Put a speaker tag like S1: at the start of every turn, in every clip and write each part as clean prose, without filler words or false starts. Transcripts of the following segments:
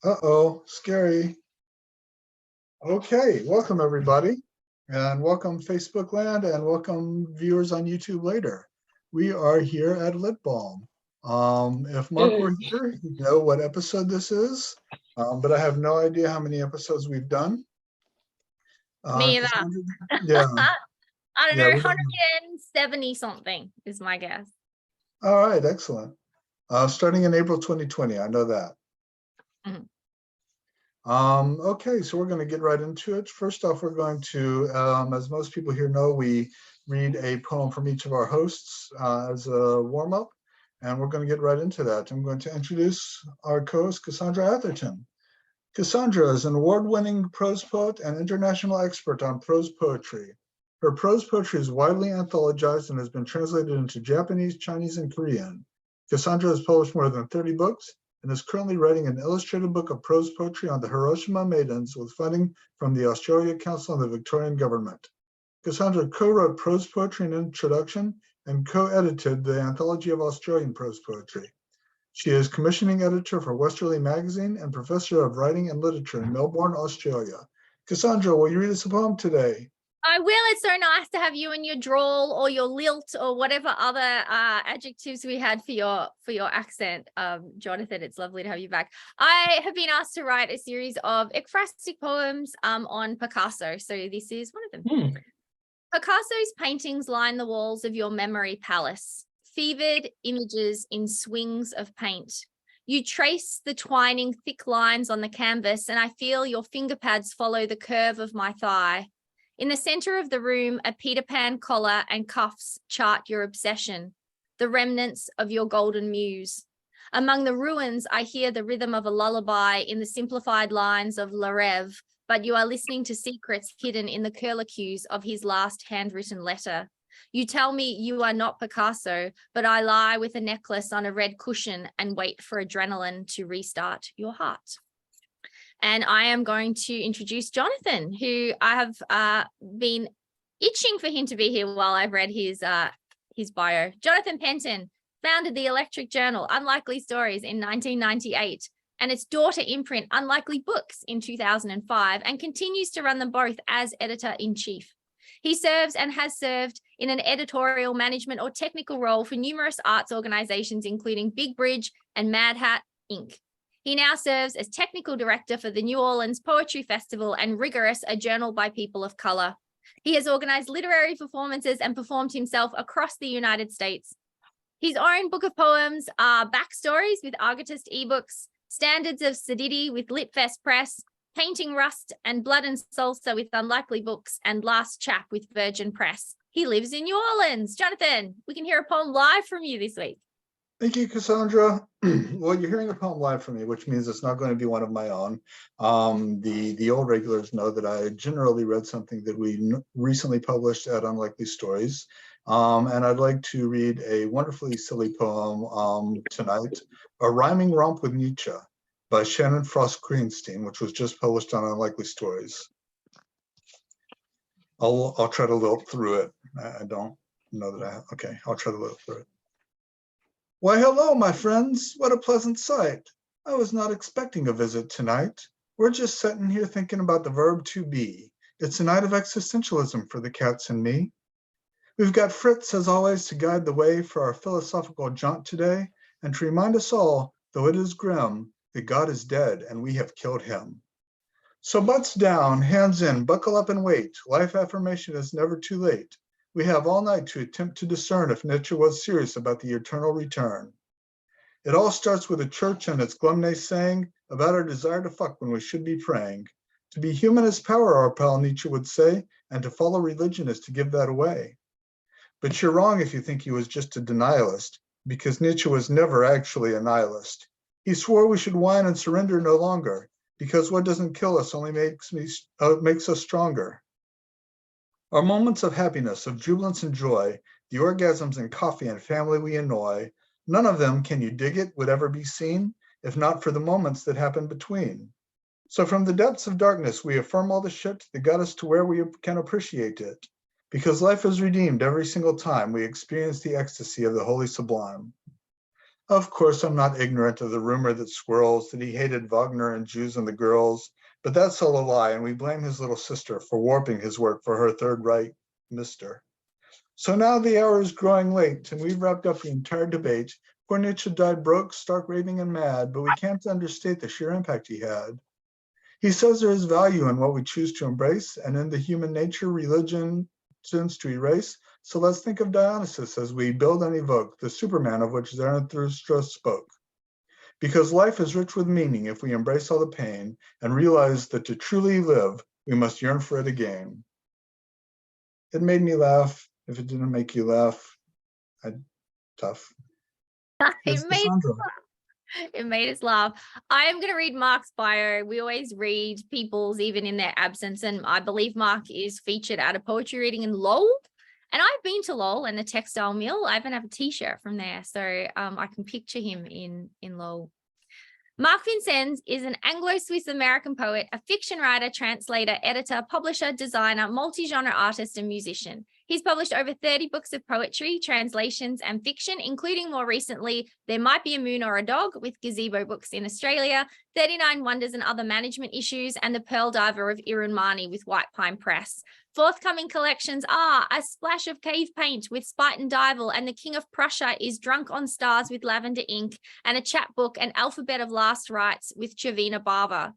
S1: Uh-oh, scary. Okay, welcome everybody, and welcome Facebook land, and welcome viewers on YouTube later. We are here at Lit Balm. If Mark were here, he'd know what episode this is, but I have no idea how many episodes we've done.
S2: Me either.
S1: Yeah.
S2: I don't know, 170 something is my guess.
S1: All right, excellent. Starting in April 2020, I know that.
S2: Mhm.
S1: Okay, so we're going to get right into it. First off, we're going to, as most people here know, we read a poem from each of our hosts as a warm-up, and we're going to get right into that. I'm going to introduce our co-host, Cassandra Atherton. Cassandra is an award-winning prose poet and international expert on prose poetry. Her prose poetry is widely anthologized and has been translated into Japanese, Chinese, and Korean. Cassandra has published more than 30 books and is currently writing an illustrated book of prose poetry on the Hiroshima Maidens with funding from the Australia Council and the Victorian government. Cassandra co-wrote prose poetry and introduction and co-edited the Anthology of Australian Prose Poetry. She is commissioning editor for Westerly Magazine and professor of writing and literature in Melbourne, Australia. Cassandra, will you read us a poem today?
S2: I will. It's so nice to have you and your drawl or your lilt or whatever other adjectives we had for your accent. Jonathan, it's lovely to have you back. I have been asked to write a series of ekphrastic poems on Picasso. So this is one of them. Picasso's paintings line the walls of your memory palace, fevered images in swings of paint. You trace the twining thick lines on the canvas, and I feel your finger pads follow the curve of my thigh. In the center of the room, a Peter Pan collar and cuffs chart your obsession, the remnants of your golden muse. Among the ruins, I hear the rhythm of a lullaby in the simplified lines of La Rêve, but you are listening to secrets hidden in the curlicues of his last handwritten letter. You tell me you are not Picasso, but I lie with a necklace on a red cushion and wait for adrenaline to restart your heart. And I am going to introduce Jonathan, who I have been itching for him to be here while I've read his bio. Jonathan Penton founded the Electric Journal, Unlikely Stories, in 1998, and its daughter imprint, Unlikely Books, in 2005, and continues to run them both as editor-in-chief. He serves and has served in an editorial, management, or technical role for numerous arts organizations, including Big Bridge and Mad Hat, Inc. He now serves as technical director for the New Orleans Poetry Festival and Rigorous, a journal by people of color. He has organized literary performances and performed himself across the United States. His own book of poems are Backstories with Argotist eBooks, Standards of Sedity with Litfest Press, Painting Rust and Blood and Salsa with Unlikely Books, and Last Chap with Virgin Press. He lives in New Orleans. Jonathan, we can hear a poem live from you this week.
S1: Thank you, Cassandra. Well, you're hearing a poem live from me, which means it's not going to be one of my own. The old regulars know that I generally read something that we recently published at Unlikely Stories. And I'd like to read a wonderfully silly poem tonight, A Rhyming Romp with Nietzsche by Shannon Frost Greenstein, which was just published on Unlikely Stories. I'll try to lilt through it. I don't know that okay, I'll try to lilt through it. Why, hello, my friends. What a pleasant sight. I was not expecting a visit tonight. We're just sitting here thinking about the verb to be. It's a night of existentialism for the cats and me. We've got Fritz, as always, to guide the way for our philosophical jaunt today, and to remind us all, though it is grim, that God is dead and we have killed him. So butts down, hands in, buckle up and wait. Life affirmation is never too late. We have all night to attempt to discern if Nietzsche was serious about the eternal return. It all starts with a church and its glumness saying about our desire to fuck when we should be praying. To be human is power, our pal Nietzsche would say, and to follow religion is to give that away. But you're wrong if you think he was just a denialist, because Nietzsche was never actually a nihilist. He swore we should whine and surrender no longer, because what doesn't kill us only makes us stronger. Our moments of happiness, of jubilance and joy, the orgasms and coffee and family we annoy, none of them, can you dig it, would ever be seen, if not for the moments that happen between. So from the depths of darkness, we affirm all the shit that got us to where we can appreciate it. Because life is redeemed every single time we experience the ecstasy of the holy sublime. Of course, I'm not ignorant of the rumor that swirls that he hated Wagner and Jews and the girls, but that's all a lie, and we blame his little sister for warping his work for her Third Reich mister. So now the hour is growing late, and we've wrapped up the entire debate. Poor Nietzsche died broke, stark, raving, and mad, but we can't understate the sheer impact he had. He says there is value in what we choose to embrace, and in the human nature, religion tends to erase. So let's think of Dionysus as we build and evoke the Superman of which Zarathustra spoke. Because life is rich with meaning if we embrace all the pain and realize that to truly live, we must yearn for it again. It made me laugh. If it didn't make you laugh, tough. Yes, Cassandra.
S2: It made us laugh. I am going to read Mark's bio. We always read people's even in their absence. And I believe Mark is featured at a poetry reading in Lowell. And I've been to Lowell and the Textile Mill. I even have a t-shirt from there. So I can picture him in Lowell. Mark Vincennes is an Anglo-Swiss American poet, a fiction writer, translator, editor, publisher, designer, multi-genre artist, and musician. He's published over 30 books of poetry, translations, and fiction, including more recently, There Might Be a Moon or a Dog with Gazebo Books in Australia, 39 Wonders and Other Management Issues, and The Pearl Diver of Irunmani with White Pine Press. Forthcoming collections are A Splash of Cave Paint with Spite and Dival, and The King of Prussia is Drunk on Stars with Lavender Ink, and a chapbook, An Alphabet of Last Rites with Chavina Barber.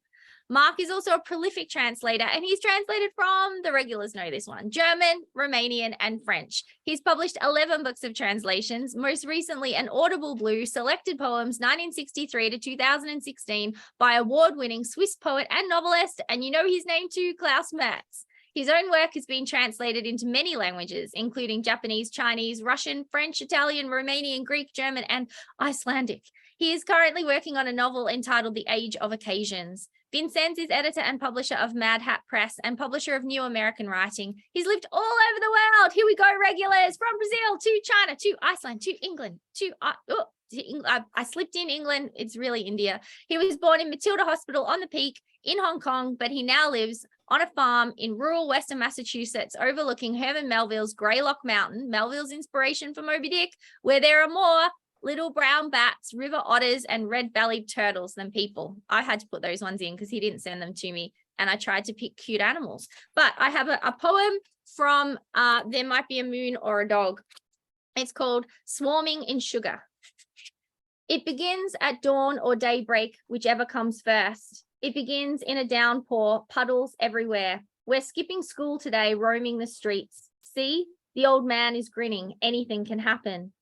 S2: Mark is also a prolific translator, and he's translated from, the regulars know this one, German, Romanian, and French. He's published 11 books of translations, most recently an Audible Blue, Selected Poems 1963 to 2016 by award-winning Swiss poet and novelist, and you know his name too, Klaus Mertz. His own work has been translated into many languages, including Japanese, Chinese, Russian, French, Italian, Romanian, Greek, German, and Icelandic. He is currently working on a novel entitled The Age of Occasions. Vincennes is editor and publisher of Mad Hat Press and publisher of New American Writing. He's lived all over the world. Here we go, regulars, from Brazil to China to Iceland to England to I slipped in England. It's really India. He was born in Matilda Hospital on the Peak in Hong Kong, but he now lives on a farm in rural Western Massachusetts overlooking Herman Melville's Greylock Mountain, Melville's inspiration for Moby Dick, where there are more little brown bats, river otters, and red-bellied turtles than people. I had to put those ones in because he didn't send them to me, and I tried to pick cute animals. But I have a poem from There Might Be a Moon or a Dog. It's called Swarming in Sugar. It begins at dawn or daybreak, whichever comes first. It begins in a downpour, puddles everywhere. We're skipping school today, roaming the streets. See, the old man is grinning. Anything can happen.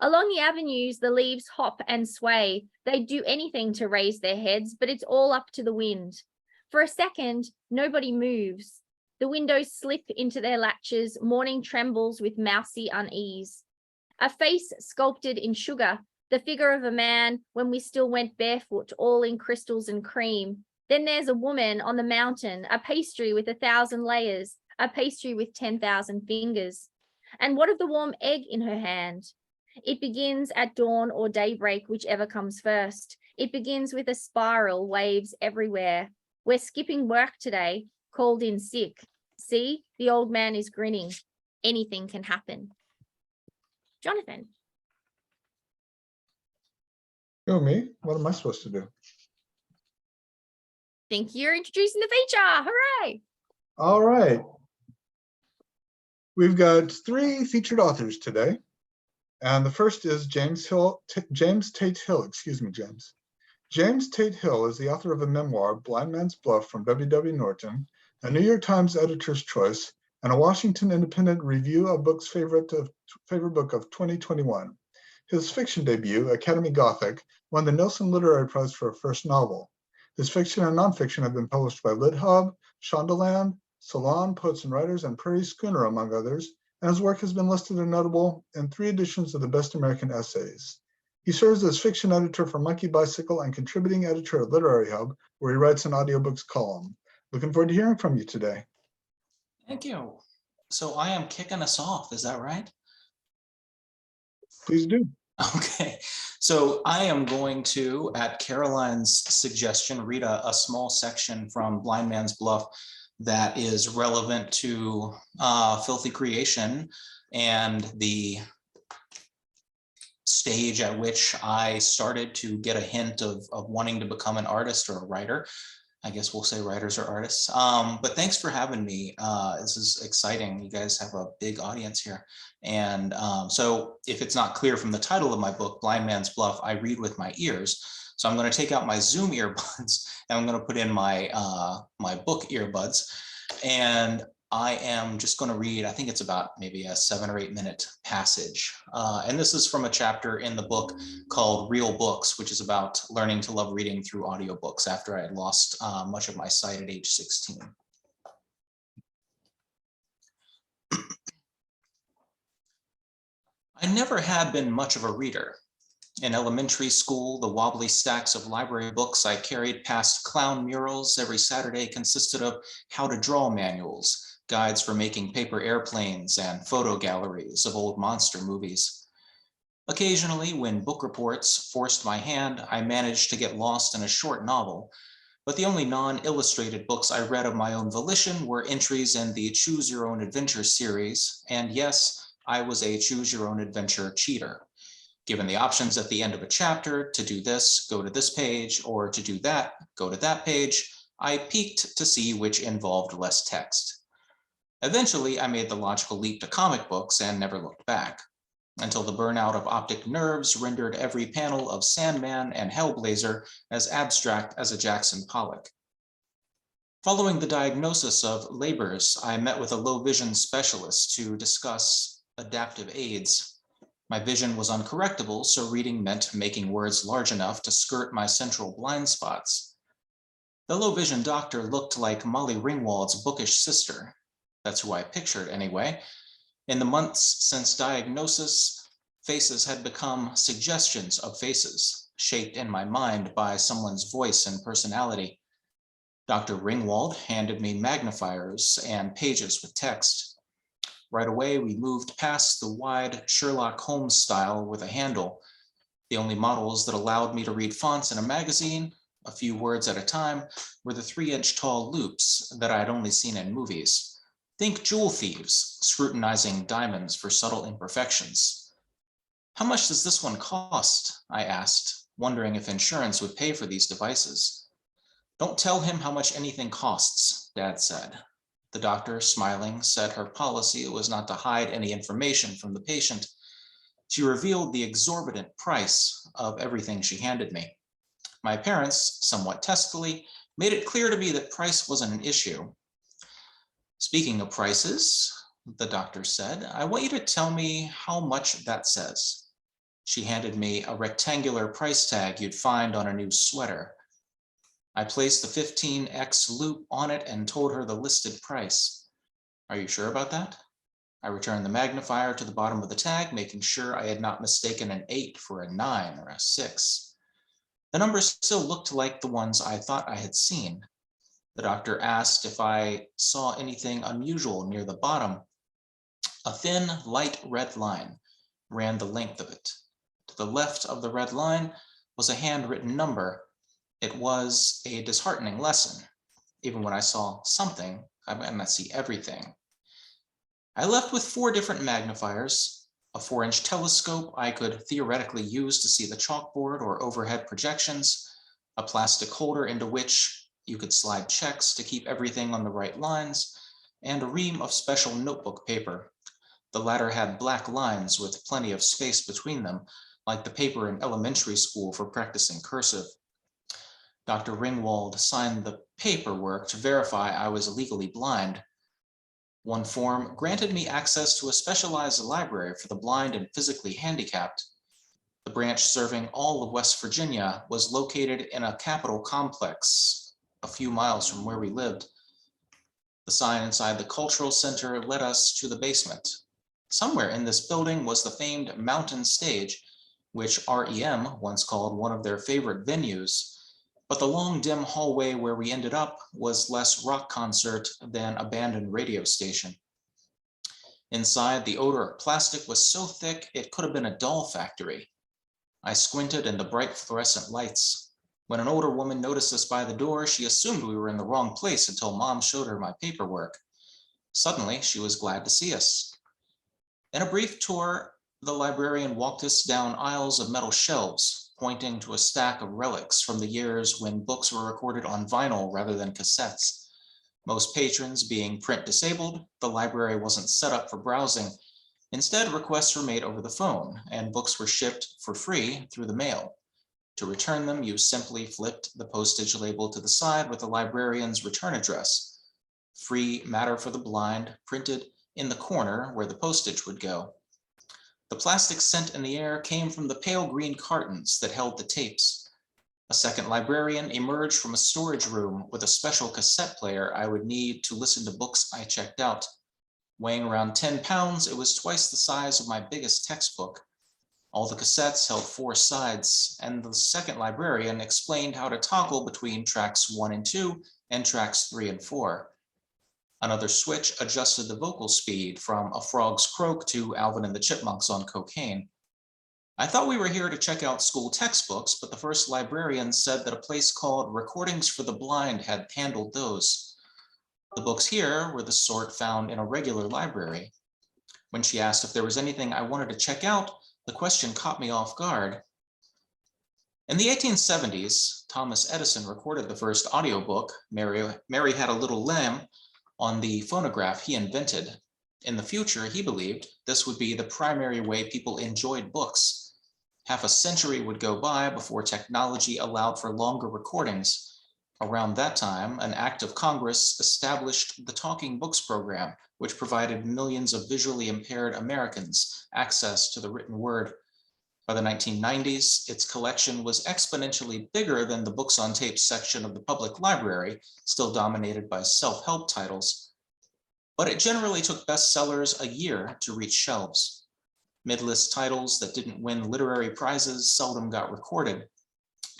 S2: Along the avenues, the leaves hop and sway. They do anything to raise their heads, but it's all up to the wind. For a second, nobody moves. The windows slip into their latches. Morning trembles with mousy unease. A face sculpted in sugar, the figure of a man when we still went barefoot, all in crystals and cream. Then there's a woman on the mountain, a pastry with 1,000 layers, a pastry with 10,000 fingers. And what of the warm egg in her hand? It begins at dawn or daybreak, whichever comes first. It begins with a spiral, waves everywhere. We're skipping work today, called in sick. See, the old man is grinning. Anything can happen. Jonathan.
S1: Who, me? What am I supposed to do?
S2: Think you're introducing the feature. Hooray.
S1: All right. We've got 3 featured authors today. And the first is James Tate Hill, excuse me, James. James Tate Hill is the author of a memoir, Blind Man's Bluff from W.W. Norton, a New York Times Editor's Choice, and a Washington Independent Review of Books favorite book of 2021. His fiction debut, Academy Gothic, won the Nelson Literary Prize for a first novel. His fiction and nonfiction have been published by Lit Hub, Shondaland, Salon, Poets and Writers, and Prairie Schooner, among others, and his work has been listed and notable in 3 editions of the Best American Essays. He serves as fiction editor for Monkey Bicycle and contributing editor at Literary Hub, where he writes an audiobooks column. Looking forward to hearing from you today.
S3: Thank you. So I am kicking us off, is that right?
S1: Please do.
S3: Okay, so I am going to, at Caroline's suggestion, read a small section from Blind Man's Bluff that is relevant to Filthy Creation and the stage at which I started to get a hint of wanting to become an artist or a writer. I guess we'll say writers or artists. But thanks for having me. This is exciting. You guys have a big audience here. And so if it's not clear from the title of my book, Blind Man's Bluff, I read with my ears. So I'm going to take out my Zoom earbuds and I'm going to put in my my book earbuds. And I am just going to read, I think it's about maybe a 7 or 8 minute passage. And this is from a chapter in the book called Real Books, which is about learning to love reading through audiobooks after I had lost much of my sight at age 16. I never had been much of a reader. In elementary school, the wobbly stacks of library books I carried past clown murals every Saturday consisted of how to draw manuals, guides for making paper airplanes, and photo galleries of old monster movies. Occasionally, when book reports forced my hand, I managed to get lost in a short novel, but the only non-illustrated books I read of my own volition were entries in the Choose Your Own Adventure series, and yes, I was a Choose Your Own Adventure cheater. Given the options at the end of a chapter to do this, go to this page, or to do that, go to that page, I peeked to see which involved less text. Eventually, I made the logical leap to comic books and never looked back, until the burnout of optic nerves rendered every panel of Sandman and Hellblazer as abstract as a Jackson Pollock. Following the diagnosis of Leber's, I met with a low vision specialist to discuss adaptive aids. My vision was uncorrectable, so reading meant making words large enough to skirt my central blind spots. The low vision doctor looked like Molly Ringwald's bookish sister. That's who I pictured anyway. In the months since diagnosis, faces had become suggestions of faces, shaped in my mind by someone's voice and personality. Dr. Ringwald handed me magnifiers and pages with text. Right away, we moved past the wide Sherlock Holmes style with a handle, the only models that allowed me to read fonts in a magazine, a few words at a time, were the 3-inch tall loops that I had only seen in movies. Think jewel thieves scrutinizing diamonds for subtle imperfections. How much does this one cost? I asked, wondering if insurance would pay for these devices. Don't tell him how much anything costs, Dad said. The doctor, smiling, said her policy was not to hide any information from the patient. She revealed the exorbitant price of everything she handed me. My parents, somewhat testily, made it clear to me that price wasn't an issue. Speaking of prices, the doctor said, I want you to tell me how much that says. She handed me a rectangular price tag you'd find on a new sweater. I placed the 15x loop on it and told her the listed price. Are you sure about that? I returned the magnifier to the bottom of the tag, making sure I had not mistaken an 8 for a 9 or a 6. The numbers still looked like the ones I thought I had seen. The doctor asked if I saw anything unusual near the bottom. A thin, light red line ran the length of it. To the left of the red line was a handwritten number. It was a disheartening lesson. Even when I saw something, I might not see everything. I left with 4 different magnifiers, a 4-inch telescope I could theoretically use to see the chalkboard or overhead projections, a plastic holder into which you could slide checks to keep everything on the right lines, and a ream of special notebook paper. The latter had black lines with plenty of space between them, like the paper in elementary school for practicing cursive. Dr. Ringwald signed the paperwork to verify I was legally blind. One form granted me access to a specialized library for the blind and physically handicapped. The branch serving all of West Virginia was located in a Capitol complex a few miles from where we lived. The sign inside the cultural center led us to the basement. Somewhere in this building was the famed Mountain Stage, which REM once called one of their favorite venues, but the long, dim hallway where we ended up was less rock concert than abandoned radio station. Inside, the odor of plastic was so thick it could have been a doll factory. I squinted in the bright fluorescent lights. When an older woman noticed us by the door, she assumed we were in the wrong place until Mom showed her my paperwork. Suddenly, she was glad to see us. In a brief tour The librarian walked us down aisles of metal shelves, pointing to a stack of relics from the years when books were recorded on vinyl rather than cassettes. Most patrons being print disabled, the library wasn't set up for browsing. Instead, requests were made over the phone, and books were shipped for free through the mail. To return them, you simply flipped the postage label to the side with the librarian's return address. Free matter for the blind, printed in the corner where the postage would go. The plastic scent in the air came from the pale green cartons that held the tapes. A second librarian emerged from a storage room with a special cassette player I would need to listen to books I checked out. Weighing around 10 pounds, it was twice the size of my biggest textbook. All the cassettes held 4 sides, and the second librarian explained how to toggle between tracks 1 and 2 and tracks 3 and 4. Another switch adjusted the vocal speed from A Frog's Croak to Alvin and the Chipmunks on Cocaine. I thought we were here to check out school textbooks, but the first librarian said that a place called Recordings for the Blind had handled those. The books here were the sort found in a regular library. When she asked if there was anything I wanted to check out, the question caught me off guard. In the 1870s, Thomas Edison recorded the first audiobook, Mary Had a Little Lamb, on the phonograph he invented. In the future, he believed this would be the primary way people enjoyed books. Half a century would go by before technology allowed for longer recordings. Around that time, an act of Congress established the Talking Books program, which provided millions of visually impaired Americans access to the written word. By the 1990s, its collection was exponentially bigger than the books on tape section of the public library, still dominated by self-help titles. But it generally took bestsellers a year to reach shelves. Mid-list titles that didn't win literary prizes seldom got recorded.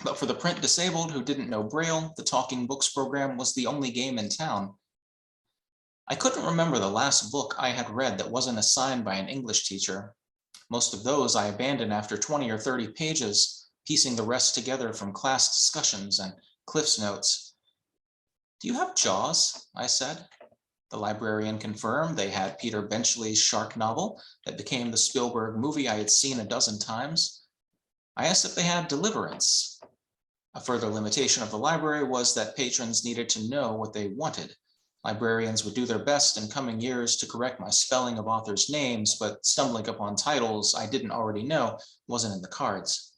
S3: But for the print disabled who didn't know Braille, the Talking Books program was the only game in town. I couldn't remember the last book I had read that wasn't assigned by an English teacher. Most of those I abandoned after 20 or 30 pages, piecing the rest together from class discussions and Cliff's notes. "Do you have Jaws?" I said. The librarian confirmed they had Peter Benchley's shark novel that became the Spielberg movie I had seen a dozen times. I asked if they had Deliverance. A further limitation of the library was that patrons needed to know what they wanted. Librarians would do their best in coming years to correct my spelling of authors' names, but stumbling upon titles I didn't already know wasn't in the cards.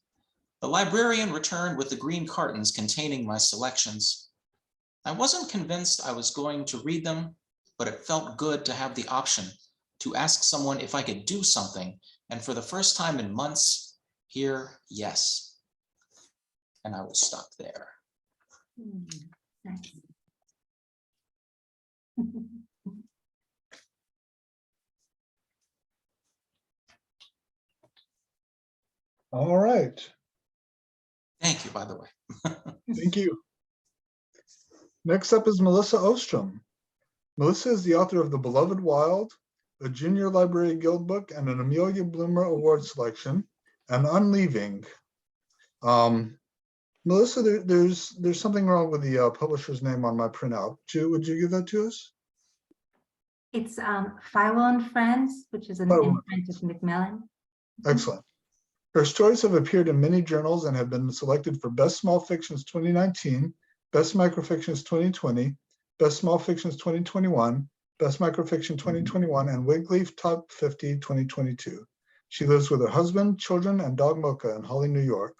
S3: The librarian returned with the green cartons containing my selections. I wasn't convinced I was going to read them, but it felt good to have the option to ask someone if I could do something, and for the first time in months, hear yes. And I will stop there.
S4: Nice.
S1: All right,
S3: Thank you, by the way.
S1: thank you. Next up is Melissa Ostrom. Melissa is the author of The Beloved Wild, a Junior Library Guild book, and an Amelia Bloomer Award selection, and Unleaving. Melissa, there's something wrong with the publisher's name on my printout. Would you give that to us?
S4: It's Philo and Friends, which is an imprint of Macmillan.
S1: Excellent. Her stories have appeared in many journals and have been selected for Best Small Fictions 2019, Best Microfictions 2020, Best Small Fictions 2021, Best Microfiction 2021, and Wigleaf Top 50 2022. She lives with her husband, children, and dog Mocha in Holly, New York.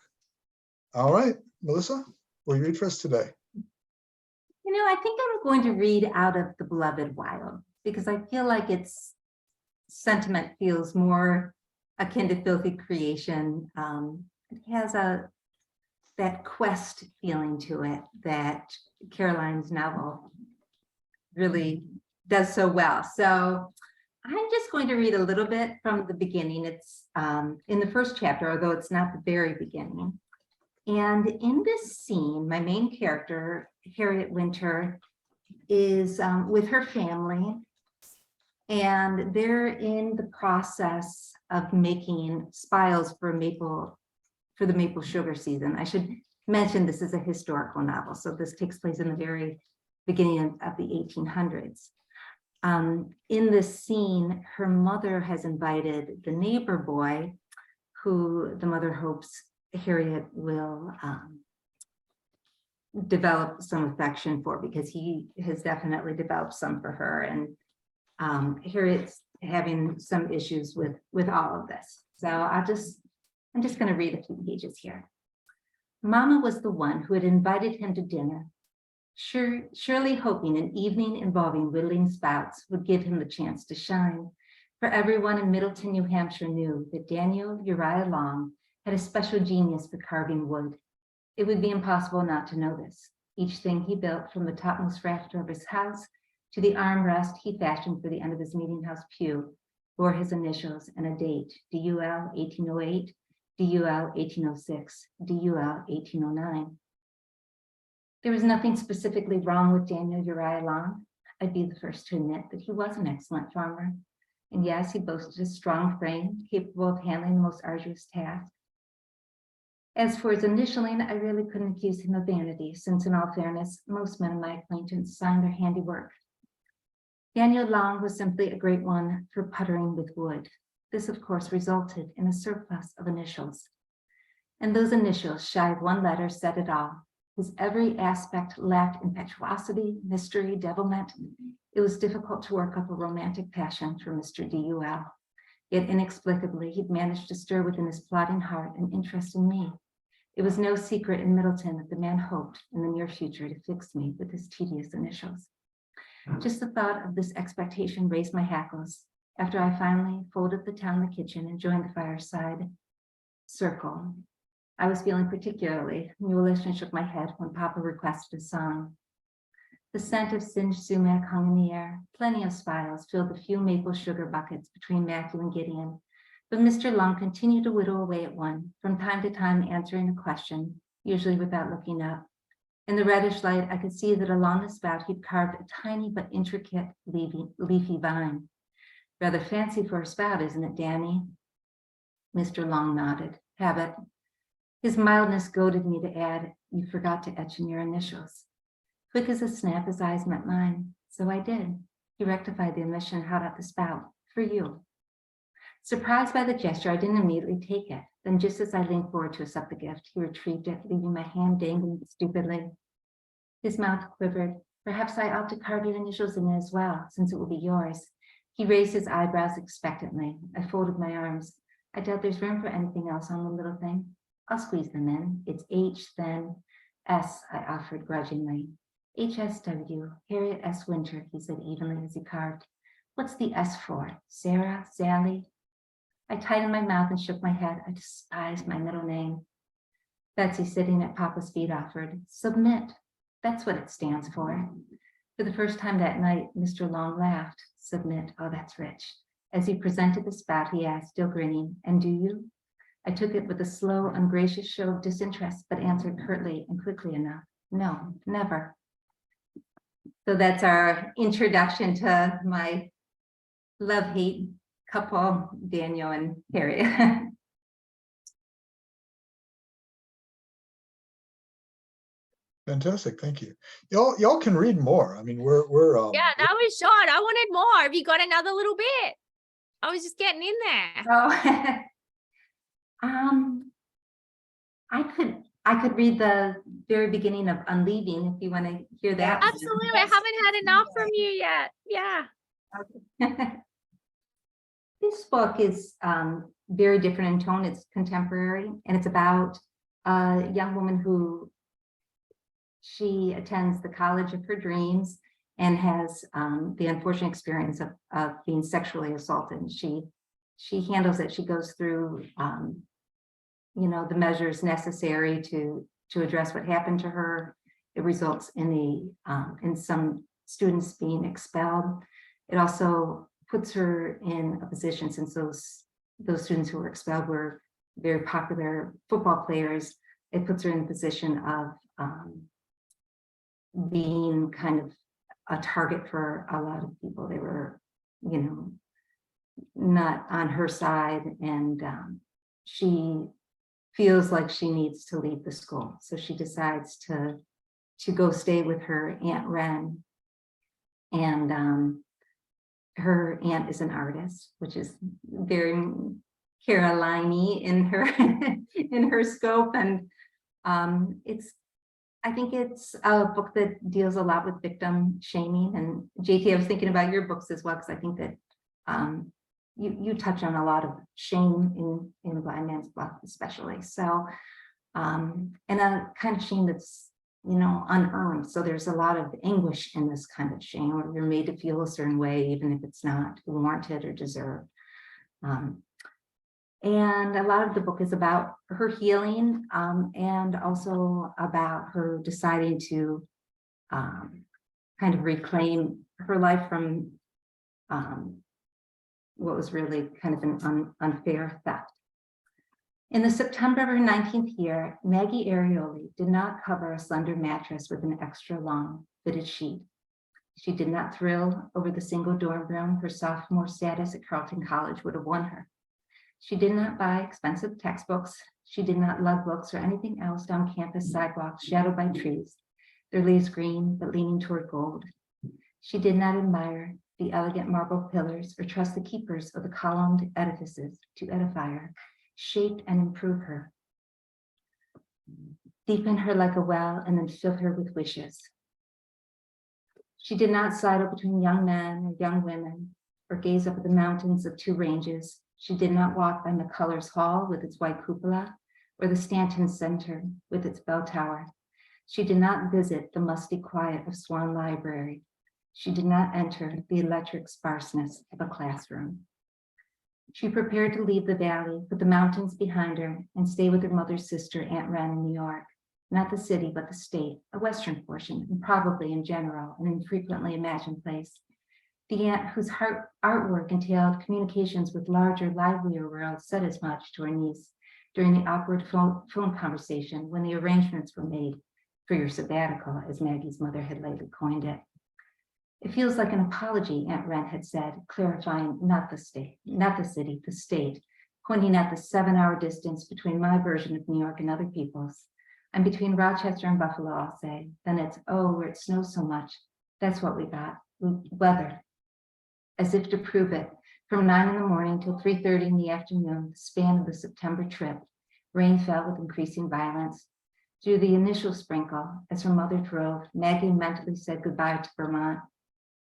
S1: All right, Melissa, will you read for us today?
S4: You know, I think I'm going to read out of The Beloved Wild because I feel like its sentiment feels more akin to Filthy Creation. It has that quest feeling to it that Caroline's novel really does so well. So I'm just going to read a little bit from the beginning. It's in the first chapter, although it's not the very beginning. And in this scene, my main character, Harriet Winter, is with her family, and they're in the process of making spiles for the maple sugar season. I should mention this is a historical novel, so this takes place in the very beginning of the 1800s. In this scene, her mother has invited the neighbor boy, who the mother hopes Harriet will develop some affection for, because he has definitely developed some for her. And Harriet's having some issues with all of this. So I'm just going to read a few pages here. Mama was the one who had invited him to dinner, surely hoping an evening involving whittling spouts would give him the chance to shine. For everyone in Middleton, New Hampshire knew that Daniel Uriah Long had a special genius for carving wood. It would be impossible not to know this. Each thing he built, from the topmost rafter of his house to the armrest he fashioned for the end of his meeting house pew, bore his initials and a date: DUL 1808, DUL 1806, DUL 1809. There was nothing specifically wrong with Daniel Uriah Long. I'd be the first to admit that he was an excellent farmer. And yes, he boasted a strong frame, capable of handling the most arduous task. As for his initialing, I really couldn't accuse him of vanity, since in all fairness, most men of my acquaintance signed their handiwork. Daniel Long was simply a great one for puttering with wood. This, of course, resulted in a surplus of initials. And those initials, shy of one letter, said it all. His every aspect lacked impetuosity, mystery, devilment. It was difficult to work up a romantic passion for Mr. DUL. Yet inexplicably, he'd managed to stir within his plodding heart an interest in me. It was no secret in Middleton that the man hoped in the near future to fix me with his tedious initials. Just the thought of this expectation raised my hackles. After I finally folded the towel in the kitchen and joined the fireside circle, I was feeling particularly mulish and shook my head when Papa requested a song. The scent of singed sumac hung in the air. Plenty of spiles filled the few maple sugar buckets between Matthew and Gideon, but Mr. Long continued to whittle away at one, from time to time answering a question, usually without looking up. In the reddish light, I could see that along the spout he'd carved a tiny but intricate leafy vine. Rather fancy for a spout, isn't it, Danny? Mr. Long nodded. Habit. His mildness goaded me to add, you forgot to etch in your initials. Quick as a snap, his eyes met mine. So I did. He rectified the omission and held out the spout. For you. Surprised by the gesture, I didn't immediately take it. Then just as I leaned forward to accept the gift, he retrieved it, leaving my hand dangling stupidly. His mouth quivered. Perhaps I ought to carve your initials in it as well, since it will be yours. He raised his eyebrows expectantly. I folded my arms. I doubt there's room for anything else on the little thing. I'll squeeze them in. It's H, then S, I offered grudgingly. HSW, Harriet S. Winter, he said evenly as he carved. What's the S for? Sarah, Sally? I tightened my mouth and shook my head. I despised my middle name. Betsy, sitting at Papa's feet, offered. Submit. That's what it stands for. For the first time that night, Mr. Long laughed. Submit. Oh, that's rich. As he presented the spout, he asked, still grinning, and do you? I took it with a slow, ungracious show of disinterest, but answered curtly and quickly enough. No, never. So that's our introduction to my love-hate couple, Daniel and Harriet.
S1: Fantastic, thank you. Y'all can read more. I mean, we're
S2: Yeah, that was short. I wanted more. Have you got another little bit? I was just getting in there.
S4: Oh, I could read the very beginning of Unleaving if you want to hear that.
S2: Absolutely. I haven't had enough from you yet. Yeah.
S4: Okay. This book is very different in tone. It's contemporary, and it's about a young woman who she attends the college of her dreams and has the unfortunate experience of being sexually assaulted. And she handles it. She goes through the measures necessary to address what happened to her. It results in some students being expelled. It also puts her in a position, since those students who were expelled were very popular football players, it puts her in a position of being kind of a target for a lot of people. They were, not on her side, and she feels like she needs to leave the school. So she decides to go stay with her Aunt Wren. And her aunt is an artist, which is very Caroline-y in her in her scope. And I think it's a book that deals a lot with victim shaming. And JT, I was thinking about your books as well, because I think that you touch on a lot of shame in Blind Man's Bluff, especially. So, and a kind of shame that's, you know, unearned. So there's a lot of anguish in this kind of shame, where you're made to feel a certain way, even if it's not warranted or deserved. And a lot of the book is about her healing, and also about her deciding to kind of reclaim her life from what was really kind of an unfair theft. In the September of her 19th year, Maggie Arioli did not cover a slender mattress with an extra long fitted sheet. She did not thrill over the single dorm room her sophomore status at Carleton College would have won her. She did not buy expensive textbooks. She did not lug books or anything else down campus sidewalks shadowed by trees, their leaves green but leaning toward gold. She did not admire the elegant marble pillars or trust the keepers of the columned edifices to edify her, shape and improve her, deepen her like a well, and then fill her with wishes. She did not sidle between young men or young women, or gaze up at the mountains of two ranges. She did not walk by McCullers Hall with its white cupola, or the Stanton Center with its bell tower. She did not visit the musty quiet of Swan Library. She did not enter the electric sparseness of a classroom. She prepared to leave the valley, put the mountains behind her, and stay with her mother's sister, Aunt Ren, in New York. Not the city, but the state, a western portion, and probably in general, an infrequently imagined place. The aunt whose artwork entailed communications with larger, livelier worlds said as much to her niece during the awkward phone conversation when the arrangements were made for your sabbatical, as Maggie's mother had lately coined it. It feels like an apology, Aunt Ren had said, clarifying not the state, not the city, the state, pointing at the 7-hour distance between my version of New York and other people's. And between Rochester and Buffalo, I'll say. Then it's, oh, where it snows so much. That's what we got, weather. As if to prove it, from 9 in the morning till 3:30 in the afternoon, the span of the September trip, rain fell with increasing violence. Through the initial sprinkle, as her mother drove, Maggie mentally said goodbye to Vermont,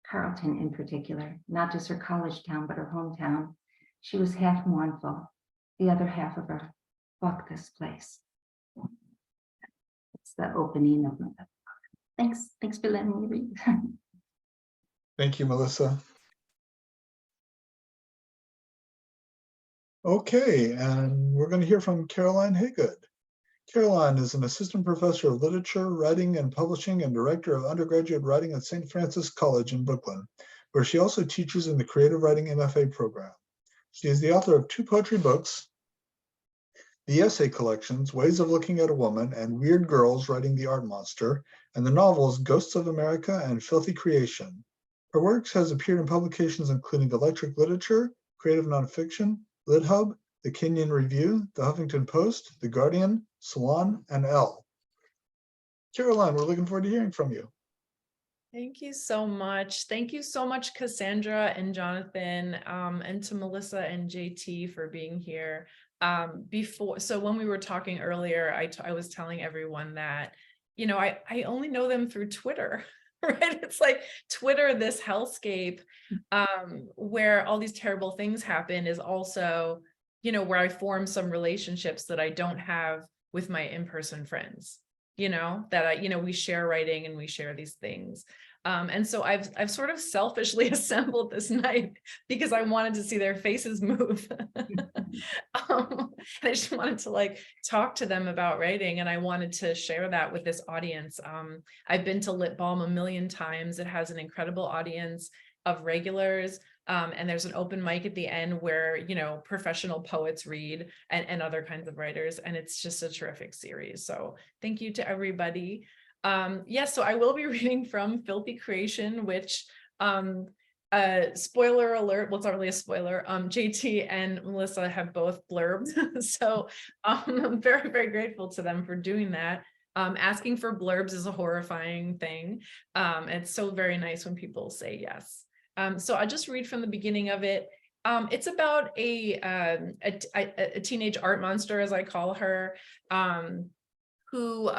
S4: Carleton in particular, not just her college town, but her hometown. She was half mournful. The other half of her, fuck this place. It's the opening of my book. Thanks for letting me read.
S1: Thank you, Melissa. Okay, and we're going to hear from Caroline Hagood. Caroline is an assistant professor of literature, writing and publishing, and director of undergraduate writing at St. Francis College in Brooklyn, where she also teaches in the creative writing MFA program. She is the author of 2 poetry books, the essay collections, Ways of Looking at a Woman and Weird Girls Writing the Art Monster, and the novels Ghosts of America and Filthy Creation. Her works has appeared in publications including Electric Literature, Creative Nonfiction, Lit Hub, The Kenyon Review, The Huffington Post, The Guardian, Salon, and Elle. Caroline, we're looking forward to hearing from you.
S5: Thank you so much. Thank you so much, Cassandra and Jonathan, and to Melissa and JT for being here. So when we were talking earlier, I was telling everyone that, you know, I only know them through Twitter, right? It's like Twitter, this hellscape, where all these terrible things happen, is also, you know, where I form some relationships that I don't have with my in-person friends, you know, that we share writing and we share these things. And so I've sort of selfishly assembled this night because I wanted to see their faces move. I just wanted to like talk to them about writing, and I wanted to share that with this audience. I've been to Lit Balm a million times. It has an incredible audience of regulars. And there's an open mic at the end where, you know, professional poets read and other kinds of writers. And it's just a terrific series. So thank you to everybody. Yes, so I will be reading from Filthy Creation, which, spoiler alert, well, it's not really a spoiler. JT and Melissa have both blurbed. So I'm very, very grateful to them for doing that. Asking for blurbs is a horrifying thing. It's so very nice when people say yes. So I'll just read from the beginning of it. It's about a teenage art monster, as I call her, who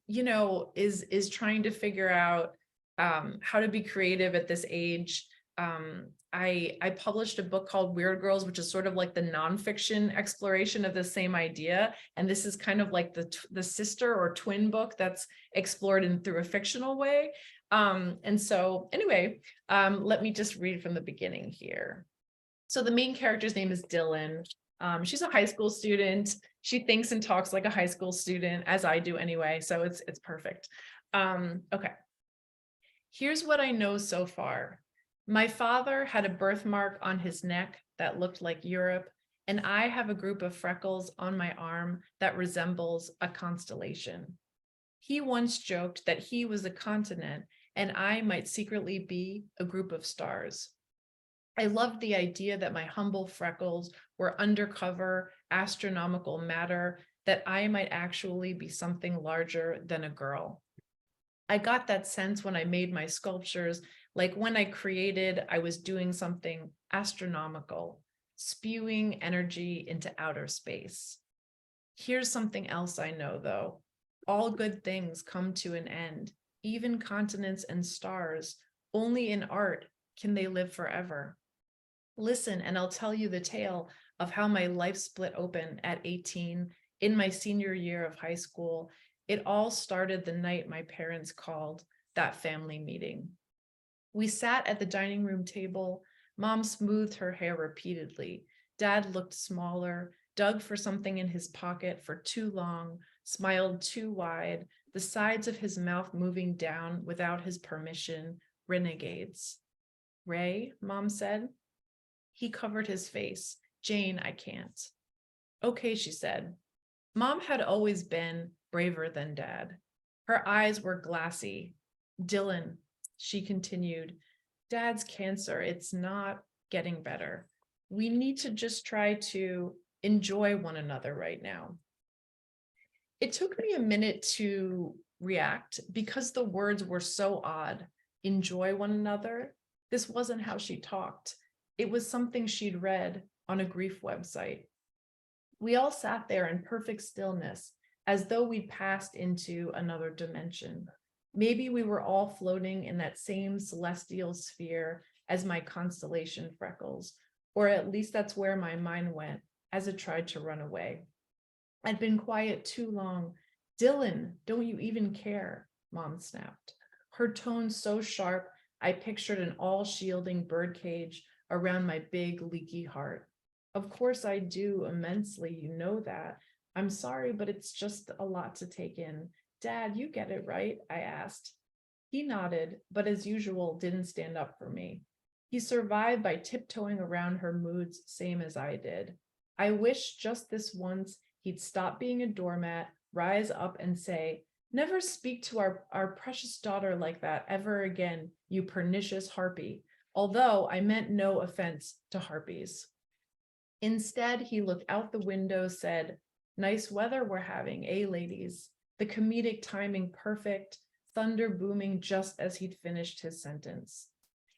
S5: you know, is trying to figure out how to be creative at this age. I published a book called Weird Girls, which is sort of like the nonfiction exploration of the same idea. And this is kind of like the sister or twin book that's explored in through a fictional way. And so anyway, let me just read from the beginning here. So the main character's name is Dylan. She's a high school student. She thinks and talks like a high school student, as I do anyway, so it's perfect. Okay. Here's what I know so far. My father had a birthmark on his neck that looked like Europe, and I have a group of freckles on my arm that resembles a constellation. He once joked that he was a continent and I might secretly be a group of stars. I loved the idea that my humble freckles were undercover astronomical matter, that I might actually be something larger than a girl. I got that sense when I made my sculptures, like when I created, I was doing something astronomical, spewing energy into outer space. Here's something else I know, though. All good things come to an end, even continents and stars. Only in art can they live forever. Listen, and I'll tell you the tale of how my life split open at 18 in my senior year of high school. It all started the night my parents called that family meeting. We sat at the dining room table. Mom smoothed her hair repeatedly. Dad looked smaller, dug for something in his pocket for too long, smiled too wide, the sides of his mouth moving down without his permission. Renegades. Ray, Mom said. He covered his face. Jane, I can't. Okay, she said. Mom had always been braver than Dad. Her eyes were glassy. Dylan, she continued, Dad's cancer, it's not getting better. We need to just try to enjoy one another right now. It took me a minute to react because the words were so odd. Enjoy one another. This wasn't how she talked. It was something she'd read on a grief website. We all sat there in perfect stillness, as though we'd passed into another dimension. Maybe we were all floating in that same celestial sphere as my constellation freckles, or at least that's where my mind went as it tried to run away. I'd been quiet too long. Dylan, don't you even care? Mom snapped. Her tone so sharp, I pictured an all-shielding birdcage around my big, leaky heart. Of course I do immensely, you know that. I'm sorry, but it's just a lot to take in. Dad, you get it, right? I asked. He nodded, but as usual, didn't stand up for me. He survived by tiptoeing around her moods, same as I did. I wish just this once he'd stop being a doormat, rise up and say, never speak to our precious daughter like that ever again, you pernicious harpy. Although I meant no offense to harpies. Instead, he looked out the window, said, nice weather we're having, eh, ladies? The comedic timing perfect, thunder booming just as he'd finished his sentence.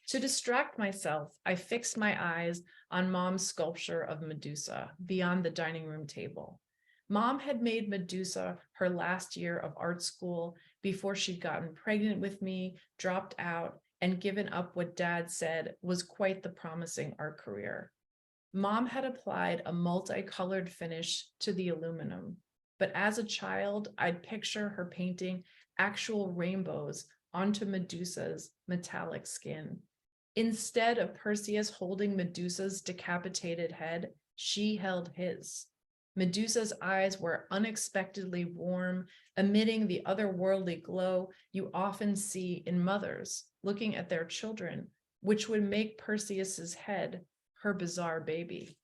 S5: To distract myself, I fixed my eyes on Mom's sculpture of Medusa beyond the dining room table. Mom had made Medusa her last year of art school before she'd gotten pregnant with me, dropped out, and given up what Dad said was quite the promising art career. Mom had applied a multicolored finish to the aluminum, but as a child, I'd picture her painting actual rainbows onto Medusa's metallic skin. Instead of Perseus holding Medusa's decapitated head, she held his. Medusa's eyes were unexpectedly warm, emitting the otherworldly glow you often see in mothers looking at their children, which would make Perseus's head her bizarre baby.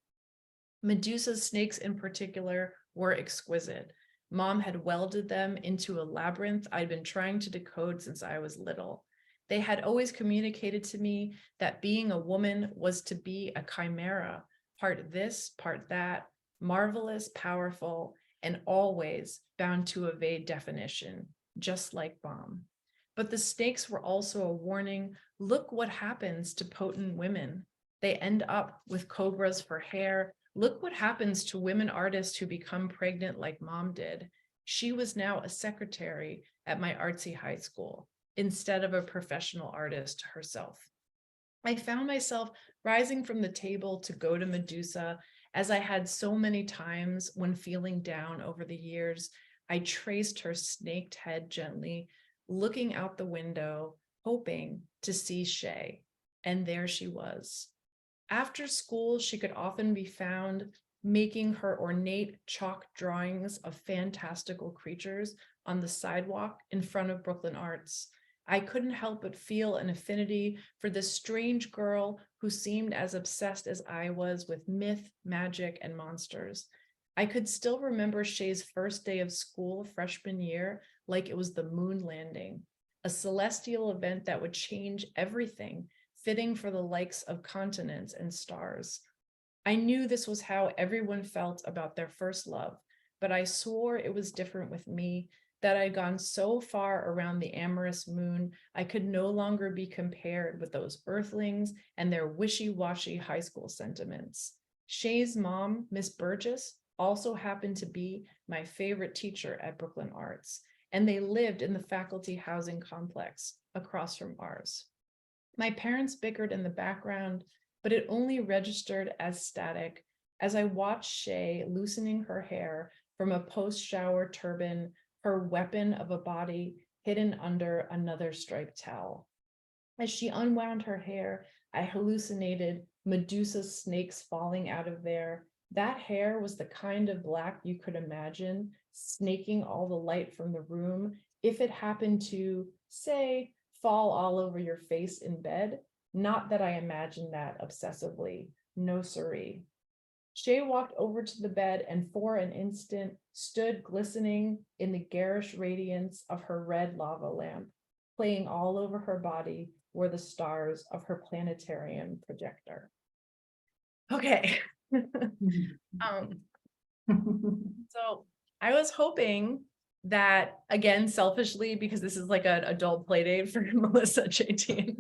S5: Medusa's snakes in particular were exquisite. Mom had welded them into a labyrinth I'd been trying to decode since I was little. They had always communicated to me that being a woman was to be a chimera, part this, part that, marvelous, powerful, and always bound to evade definition, just like Balm. But the snakes were also a warning. Look what happens to potent women. They end up with cobras for hair. Look what happens to women artists who become pregnant like mom did. She was now a secretary at my artsy high school instead of a professional artist herself. I found myself rising from the table to go to Medusa, as I had so many times when feeling down over the years. I traced her snaked head gently, looking out the window, hoping to see Shay. And there she was. After school, she could often be found making her ornate chalk drawings of fantastical creatures on the sidewalk in front of Brooklyn Arts. I couldn't help but feel an affinity for this strange girl who seemed as obsessed as I was with myth, magic, and monsters. I could still remember Shay's first day of school freshman year like it was the moon landing, a celestial event that would change everything, fitting for the likes of continents and stars. I knew this was how everyone felt about their first love, but I swore it was different with me, that I'd gone so far around the amorous moon, I could no longer be compared with those earthlings and their wishy-washy high school sentiments. Shay's mom, Miss Burgess, also happened to be my favorite teacher at Brooklyn Arts, and they lived in the faculty housing complex across from ours. My parents bickered in the background, but it only registered as static as I watched Shay loosening her hair from a post-shower turban, her weapon of a body hidden under another striped towel. As she unwound her hair, I hallucinated Medusa's snakes falling out of there. That hair was the kind of black you could imagine, snaking all the light from the room if it happened to, say, fall all over your face in bed. Not that I imagined that obsessively. No siree. Shay walked over to the bed and for an instant stood glistening in the garish radiance of her red lava lamp. Playing all over her body were the stars of her planetarium projector. Okay. So I was hoping that, again, selfishly, because this is like an adult play date for Melissa, JT.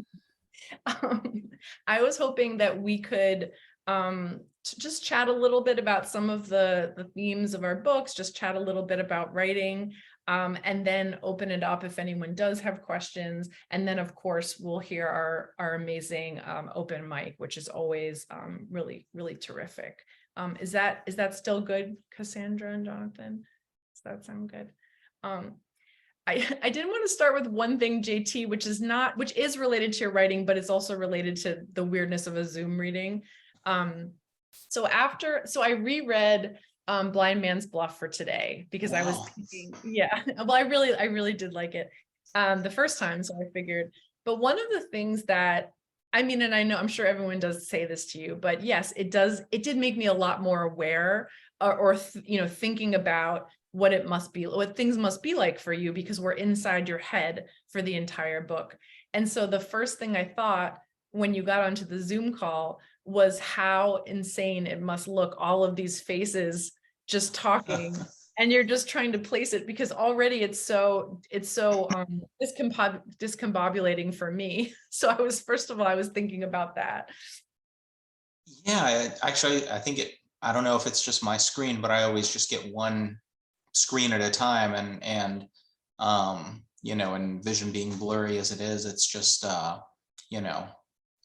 S5: I was hoping that we could just chat a little bit about some of the themes of our books, just chat a little bit about writing, and then open it up if anyone does have questions. And then, of course, we'll hear our amazing open mic, which is always really, really terrific. Is that still good, Cassandra and Jonathan? Does that sound good? I did want to start with one thing, JT, which is related to your writing, but it's also related to the weirdness of a Zoom reading. So I reread Blind Man's Bluff for today because I was thinking, yeah, well, I really did like it the first time, so I figured. But one of the things that, I mean, and I know I'm sure everyone does say this to you, but yes, it did make me a lot more aware or thinking about what things must be like for you, because we're inside your head for the entire book. And so the first thing I thought when you got onto the Zoom call was how insane it must look, all of these faces just talking and you're just trying to place it, because already it's so discombobulating for me. So I was thinking about that.
S3: Yeah, actually, I don't know if it's just my screen, but I always just get one screen at a time, and and vision being blurry as it is, it's just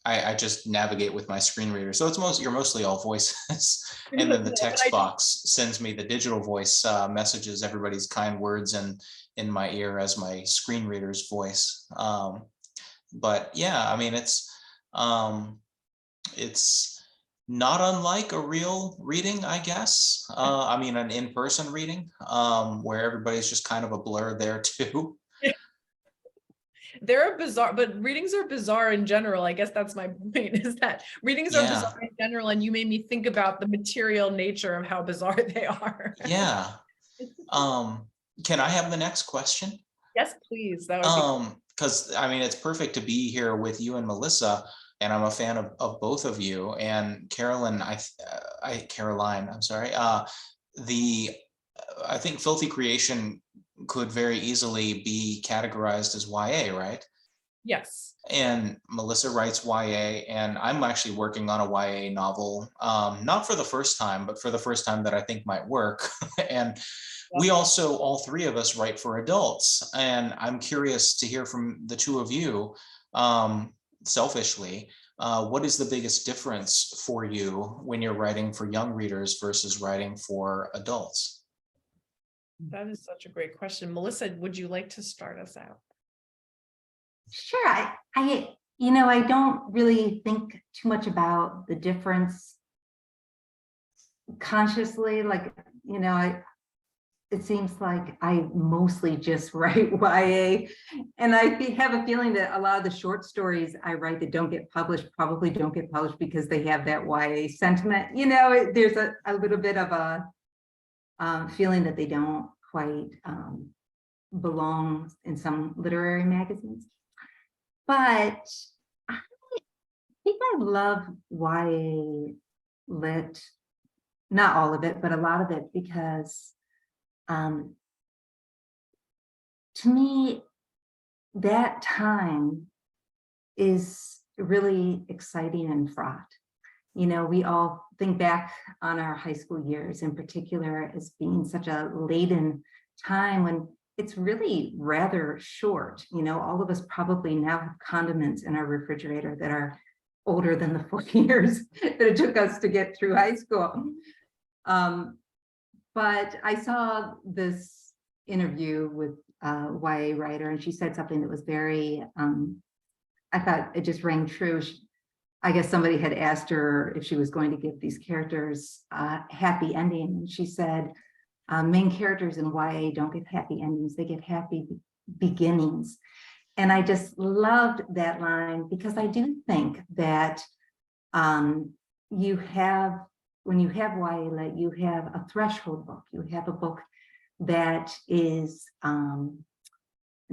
S3: I just navigate with my screen reader. So you're mostly all voices. And then the text box sends me the digital voice messages, everybody's kind words in my ear as my screen reader's voice. But yeah, I mean, it's not unlike a real reading, I guess. I mean, an in-person reading where everybody's just kind of a blur there too.
S5: They're bizarre, but readings are bizarre in general. I guess that's my point, is that readings are bizarre in general, and you made me think about the material nature of how bizarre they are.
S3: Yeah. Can I have the next question?
S5: Yes, please. That would be
S3: because I mean, it's perfect to be here with you and Melissa, and I'm a fan of both of you. And Caroline, I'm sorry. I think Filthy Creation could very easily be categorized as YA, right?
S5: Yes.
S3: And Melissa writes YA, and I'm actually working on a YA novel, not for the first time, but for the first time that I think might work. And we also, all three of us, write for adults. And I'm curious to hear from the two of you, selfishly, what is the biggest difference for you when you're writing for young readers versus writing for adults?
S5: That is such a great question. Melissa, would you like to start us out?
S4: Sure. I don't really think too much about the difference consciously. Like, it seems like I mostly just write YA, and I have a feeling that a lot of the short stories I write that don't get published probably don't get published because they have that YA sentiment. There's a little bit of a feeling that they don't quite belong in some literary magazines. But I think I love YA lit, not all of it, but a lot of it, because to me, that time is really exciting and fraught. We all think back on our high school years in particular as being such a laden time when it's really rather short. All of us probably now have condiments in our refrigerator that are older than the 4 years that it took us to get through high school. But I saw this interview with a YA writer, and she said something that was very, I thought it just rang true. I guess somebody had asked her if she was going to give these characters a happy ending. And she said, main characters in YA don't get happy endings, they get happy beginnings. And I just loved that line, because I do think that when you have YA lit, you have a threshold book. You have a book that is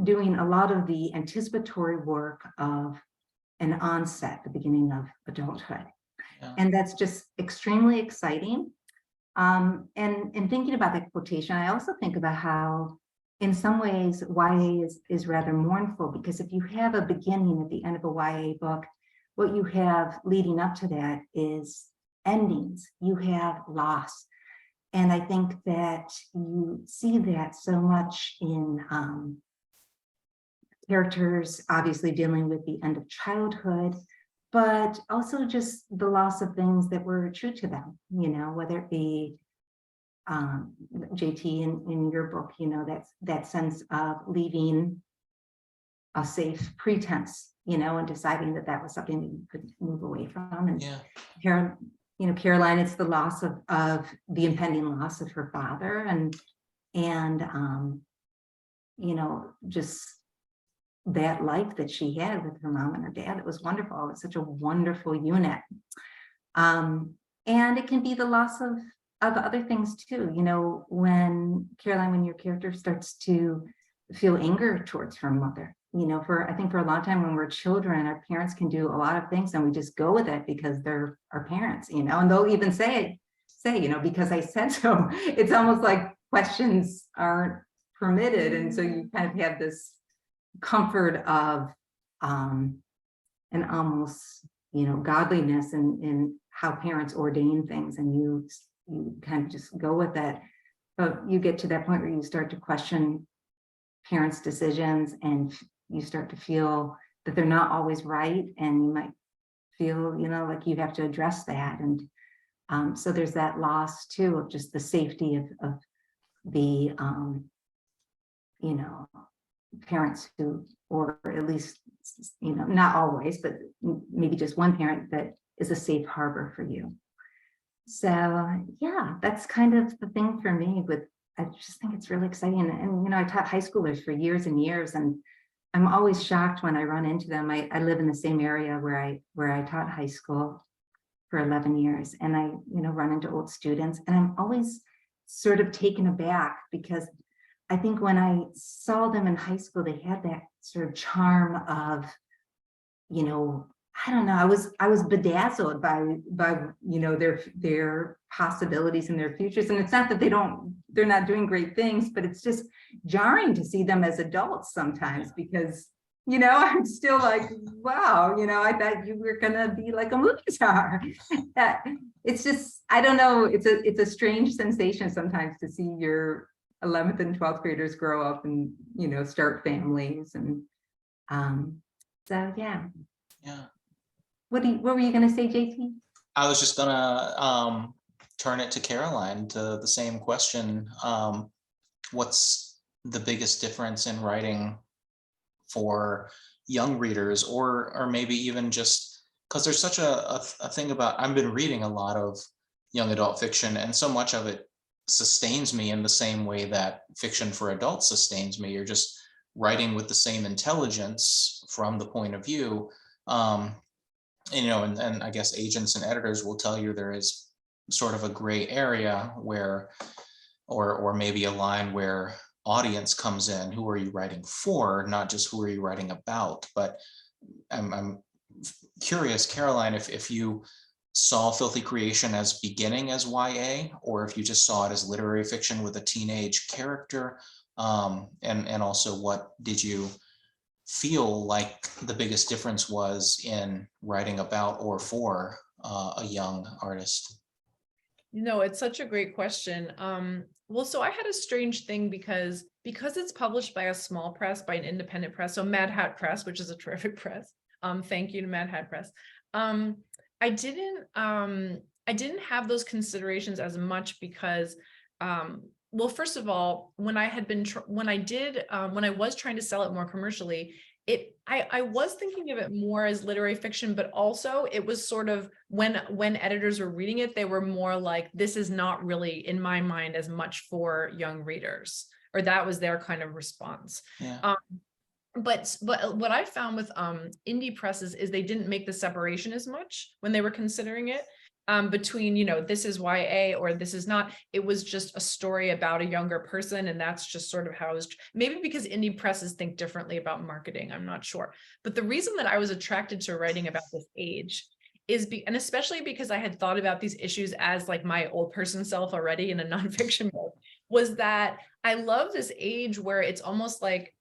S4: doing a lot of the anticipatory work of an onset, the beginning of adulthood.
S3: Yeah.
S4: And that's just extremely exciting. And in thinking about that quotation, I also think about how in some ways YA is rather mournful, because if you have a beginning at the end of a YA book, what you have leading up to that is endings. You have loss. And I think that you see that so much in characters obviously dealing with the end of childhood, but also just the loss of things that were true to them, whether it be JT in your book, that sense of leaving a safe pretense, and deciding that was something that you could move away from. And
S3: Yeah.
S4: Caroline, it's the loss of the impending loss of her father, and just that life that she had with her mom and her dad. It was wonderful. It was such a wonderful unit. And it can be the loss of other things too. When Caroline, when your character starts to feel anger towards her mother, I think for a long time when we're children, our parents can do a lot of things and we just go with it because they're our parents, and they'll even say, because I said so. It's almost like questions aren't permitted. And so you kind of have this comfort of an almost, godliness in how parents ordain things, and you kind of just go with it. But you get to that point where you start to question parents' decisions, and you start to feel that they're not always right, and you might feel, like you have to address that. And so there's that loss too of just the safety of the parents who, or at least, not always, but maybe just one parent that is a safe harbor for you. So yeah, that's kind of the thing for me. I just think it's really exciting. And I taught high schoolers for years and years, and I'm always shocked when I run into them. I live in the same area where I taught high school for 11 years, and I run into old students, and I'm always sort of taken aback, because I think when I saw them in high school, they had that sort of charm of, I don't know, I was bedazzled by you know, their possibilities and their futures. And it's not that they're not doing great things, but it's just jarring to see them as adults sometimes, because, you know, I'm still like, wow, you know, I thought you were gonna be like a movie star. It's just, I don't know, it's a strange sensation sometimes to see your 11th and 12th graders grow up and, you know, start families. And so yeah.
S3: Yeah.
S4: What were you gonna say, JT?
S3: I was just gonna turn it to Caroline to the same question. What's the biggest difference in writing for young readers, or maybe even just because there's such a thing about, I've been reading a lot of young adult fiction, and so much of it sustains me in the same way that fiction for adults sustains me. You're just writing with the same intelligence from the point of view. You know, and I guess agents and editors will tell you there is sort of a gray area where, or maybe a line where audience comes in. Who are you writing for? Not just who are you writing about. But I'm curious, Caroline, if you saw Filthy Creation as beginning as YA, or if you just saw it as literary fiction with a teenage character, and also what did you feel like the biggest difference was in writing about or for a young artist?
S5: You know, it's such a great question. Well, so I had a strange thing because it's published by a small press, by an independent press, so Mad Hat Press, which is a terrific press. Thank you to Mad Hat Press. I didn't have those considerations as much because, well, first of all, when I was trying to sell it more commercially, I was thinking of it more as literary fiction, but also it was sort of when editors were reading it, they were more like, this is not really, in my mind, as much for young readers, or that was their kind of response.
S3: Yeah.
S5: But what I found with indie presses is they didn't make the separation as much when they were considering it. Between, you know, this is YA or this is not. It was just a story about a younger person, and that's just sort of how it was. Maybe because indie presses think differently about marketing, I'm not sure. But the reason that I was attracted to writing about this age is, and especially because I had thought about these issues as like my old person self already in a nonfiction book, was that I love this age where it's almost like,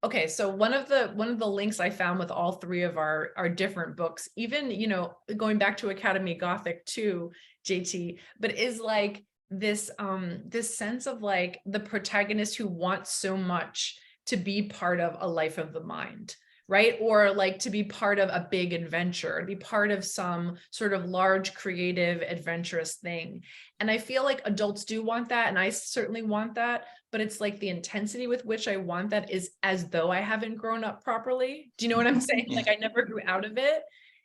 S5: okay, so one of the links I found with all three of our different books, even, you know, going back to Academy Gothic too, JT, but is like this sense of like the protagonist who wants so much to be part of a life of the mind, right? Or like to be part of a big adventure, to be part of some sort of large, creative, adventurous thing. And I feel like adults do want that, and I certainly want that, but it's like the intensity with which I want that is as though I haven't grown up properly. Do you know what I'm saying?
S3: Yeah.
S5: Like I never grew out of it.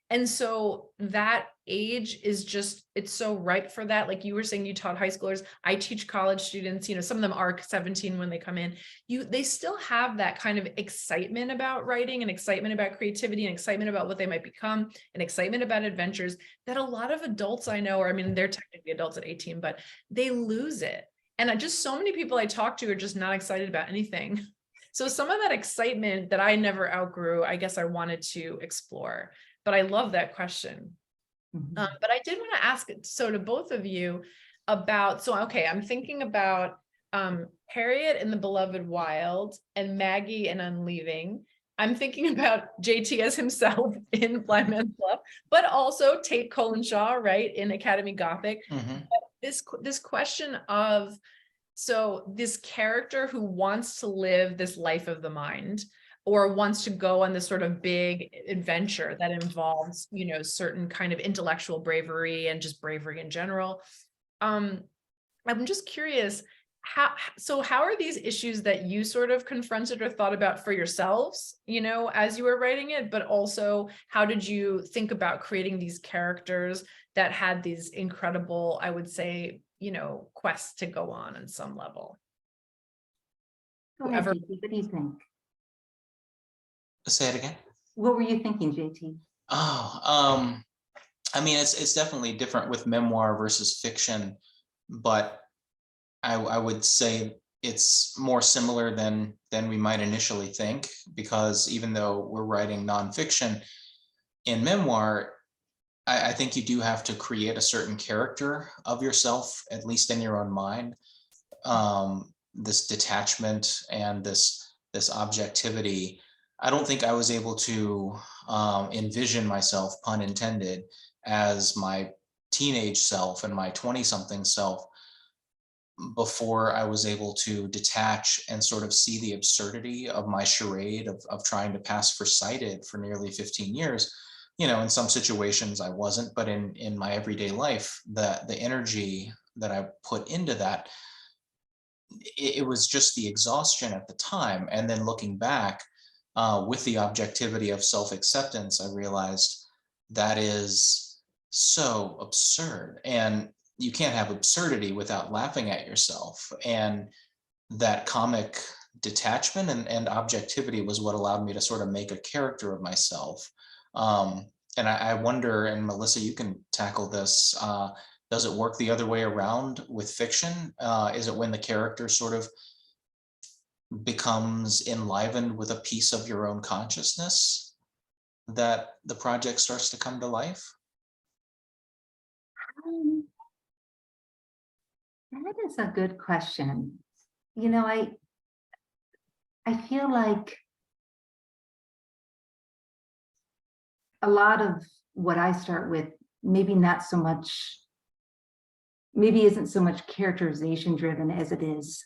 S5: And so that age is just, it's so ripe for that. Like you were saying, you taught high schoolers. I teach college students, you know, some of them are 17 when they come in. They still have that kind of excitement about writing, and excitement about creativity, and excitement about what they might become, and excitement about adventures that a lot of adults I know, or I mean, they're technically adults at 18, but they lose it. And just so many people I talk to are just not excited about anything. So some of that excitement that I never outgrew, I guess I wanted to explore. But I love that question.
S4: Mhm.
S5: But I did want to ask it, so to both of you about, so, okay, I'm thinking about Harriet in The Beloved Wild and Maggie in Unleaving. I'm thinking about JT as himself in Blind Man's Bluff, but also Tate Colenshaw, right, in Academy Gothic.
S3: Mhm.
S5: This question of, so this character who wants to live this life of the mind, or wants to go on this sort of big adventure that involves, you know, certain kind of intellectual bravery and just bravery in general. I'm just curious, how are these issues that you sort of confronted or thought about for yourselves, you know, as you were writing it, but also how did you think about creating these characters that had these incredible, I would say, you know, quests to go on some level?
S4: Go ahead, JT. What do you think?
S3: Say it again.
S4: What were you thinking, JT?
S3: Oh, I mean, it's definitely different with memoir versus fiction, but I would say it's more similar than we might initially think, because even though we're writing nonfiction, in memoir, I think you do have to create a certain character of yourself, at least in your own mind. This detachment and this objectivity. I don't think I was able to envision myself, pun intended, as my teenage self and my 20-something self before I was able to detach and sort of see the absurdity of my charade of trying to pass for sighted for nearly 15 years. You know, in some situations I wasn't, but in my everyday life, the energy that I put into that, it was just the exhaustion at the time. And then looking back with the objectivity of self-acceptance, I realized that is so absurd. And you can't have absurdity without laughing at yourself. And that comic detachment and objectivity was what allowed me to sort of make a character of myself. And I wonder, and Melissa, you can tackle this, does it work the other way around with fiction? Is it when the character sort of becomes enlivened with a piece of your own consciousness that the project starts to come to life?
S4: That is a good question. You know, I feel like a lot of what I start with, maybe not so much, maybe isn't so much characterization driven as it is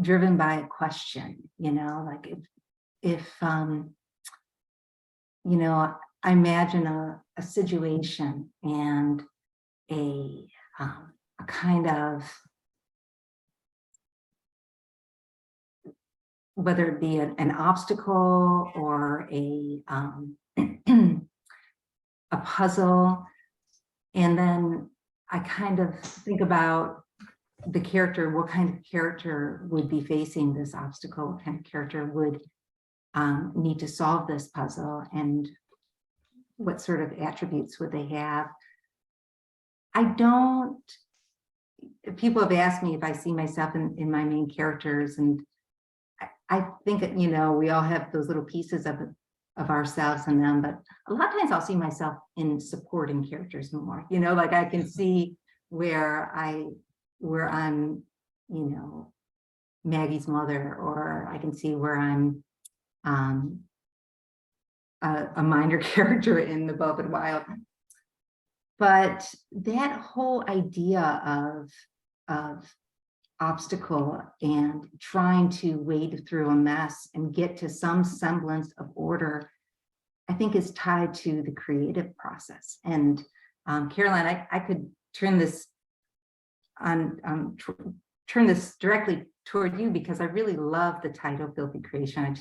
S4: driven by a question, you know, like if you know, I imagine a situation and a kind of, whether it be an obstacle or a a puzzle, and then I kind of think about the character, what kind of character would be facing this obstacle, what kind of character would need to solve this puzzle, and what sort of attributes would they have. People have asked me if I see myself in my main characters, and I think that, you know, we all have those little pieces of ourselves in them, but a lot of times I'll see myself in supporting characters more, you know, like I can see where I'm, you know, Maggie's mother, or I can see where I'm a minor character in The Beloved Wild. But that whole idea of obstacle and trying to wade through a mess and get to some semblance of order, I think is tied to the creative process. And Caroline, I could turn this turn this directly toward you, because I really love the title Filthy Creation.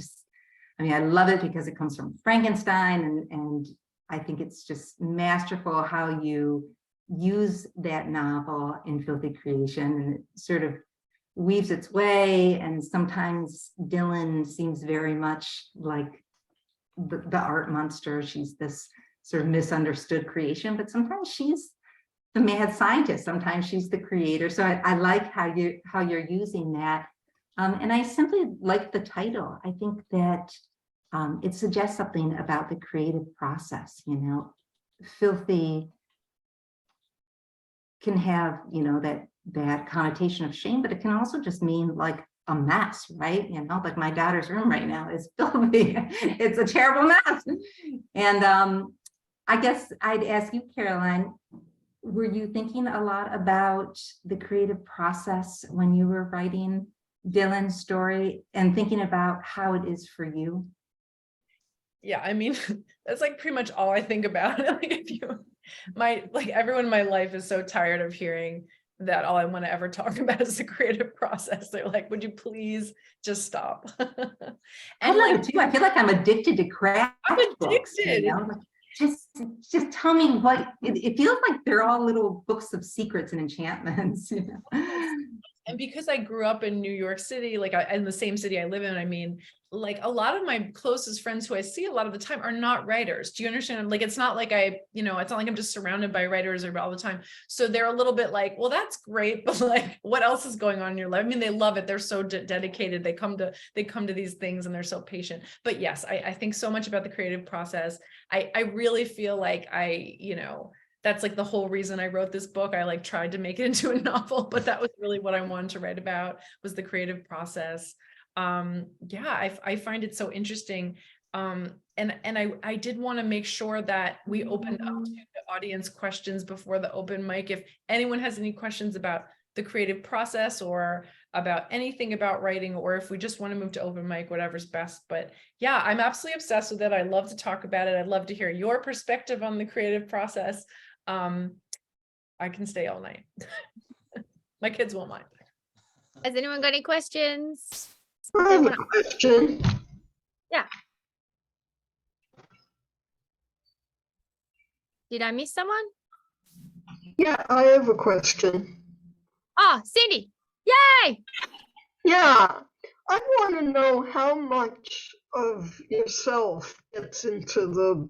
S4: I love it because it comes from Frankenstein, and I think it's just masterful how you use that novel in Filthy Creation, and it sort of weaves its way. And sometimes Dylan seems very much like the art monster. She's this sort of misunderstood creation, but sometimes she's the mad scientist. Sometimes she's the creator. So I like how you're using that. And I simply like the title. I think that it suggests something about the creative process. You know, filthy can have, you know, that connotation of shame, but it can also just mean like a mess, right? You know, like my daughter's room right now is filthy. It's a terrible mess. And I guess I'd ask you, Caroline, were you thinking a lot about the creative process when you were writing Dylan's story, and thinking about how it is for you?
S5: Yeah, I mean, that's like pretty much all I think about. Like everyone in my life is so tired of hearing that all I want to ever talk about is the creative process. They're like, would you please just stop?
S4: I love it too. I feel like I'm addicted to craft.
S5: I'm addicted.
S4: You know? Just tell me what it feels like. They're all little books of secrets and enchantments, you know.
S5: And because I grew up in New York City, like in the same city I live in, I mean, like a lot of my closest friends who I see a lot of the time are not writers. Do you understand? Like, it's not like it's not like I'm just surrounded by writers all the time. So they're a little bit like, well, that's great, but like, what else is going on in your life? I mean, they love it. They're so dedicated. They come to these things and they're so patient. But yes, I think so much about the creative process. I really feel like that's like the whole reason I wrote this book. I like tried to make it into a novel, but that was really what I wanted to write about, was the creative process. I find it so interesting. And I did want to make sure that we opened up to the audience questions before the open mic. If anyone has any questions about the creative process or about anything about writing, or if we just want to move to open mic, whatever's best. But yeah, I'm absolutely obsessed with it. I love to talk about it. I'd love to hear your perspective on the creative process. I can stay all night. My kids won't mind.
S2: Has anyone got any questions?
S6: I have a question.
S2: Yeah. Did I miss someone?
S6: Yeah, I have a question.
S2: Oh, Cindy. Yay!
S6: Yeah, I want to know how much of yourself gets into the,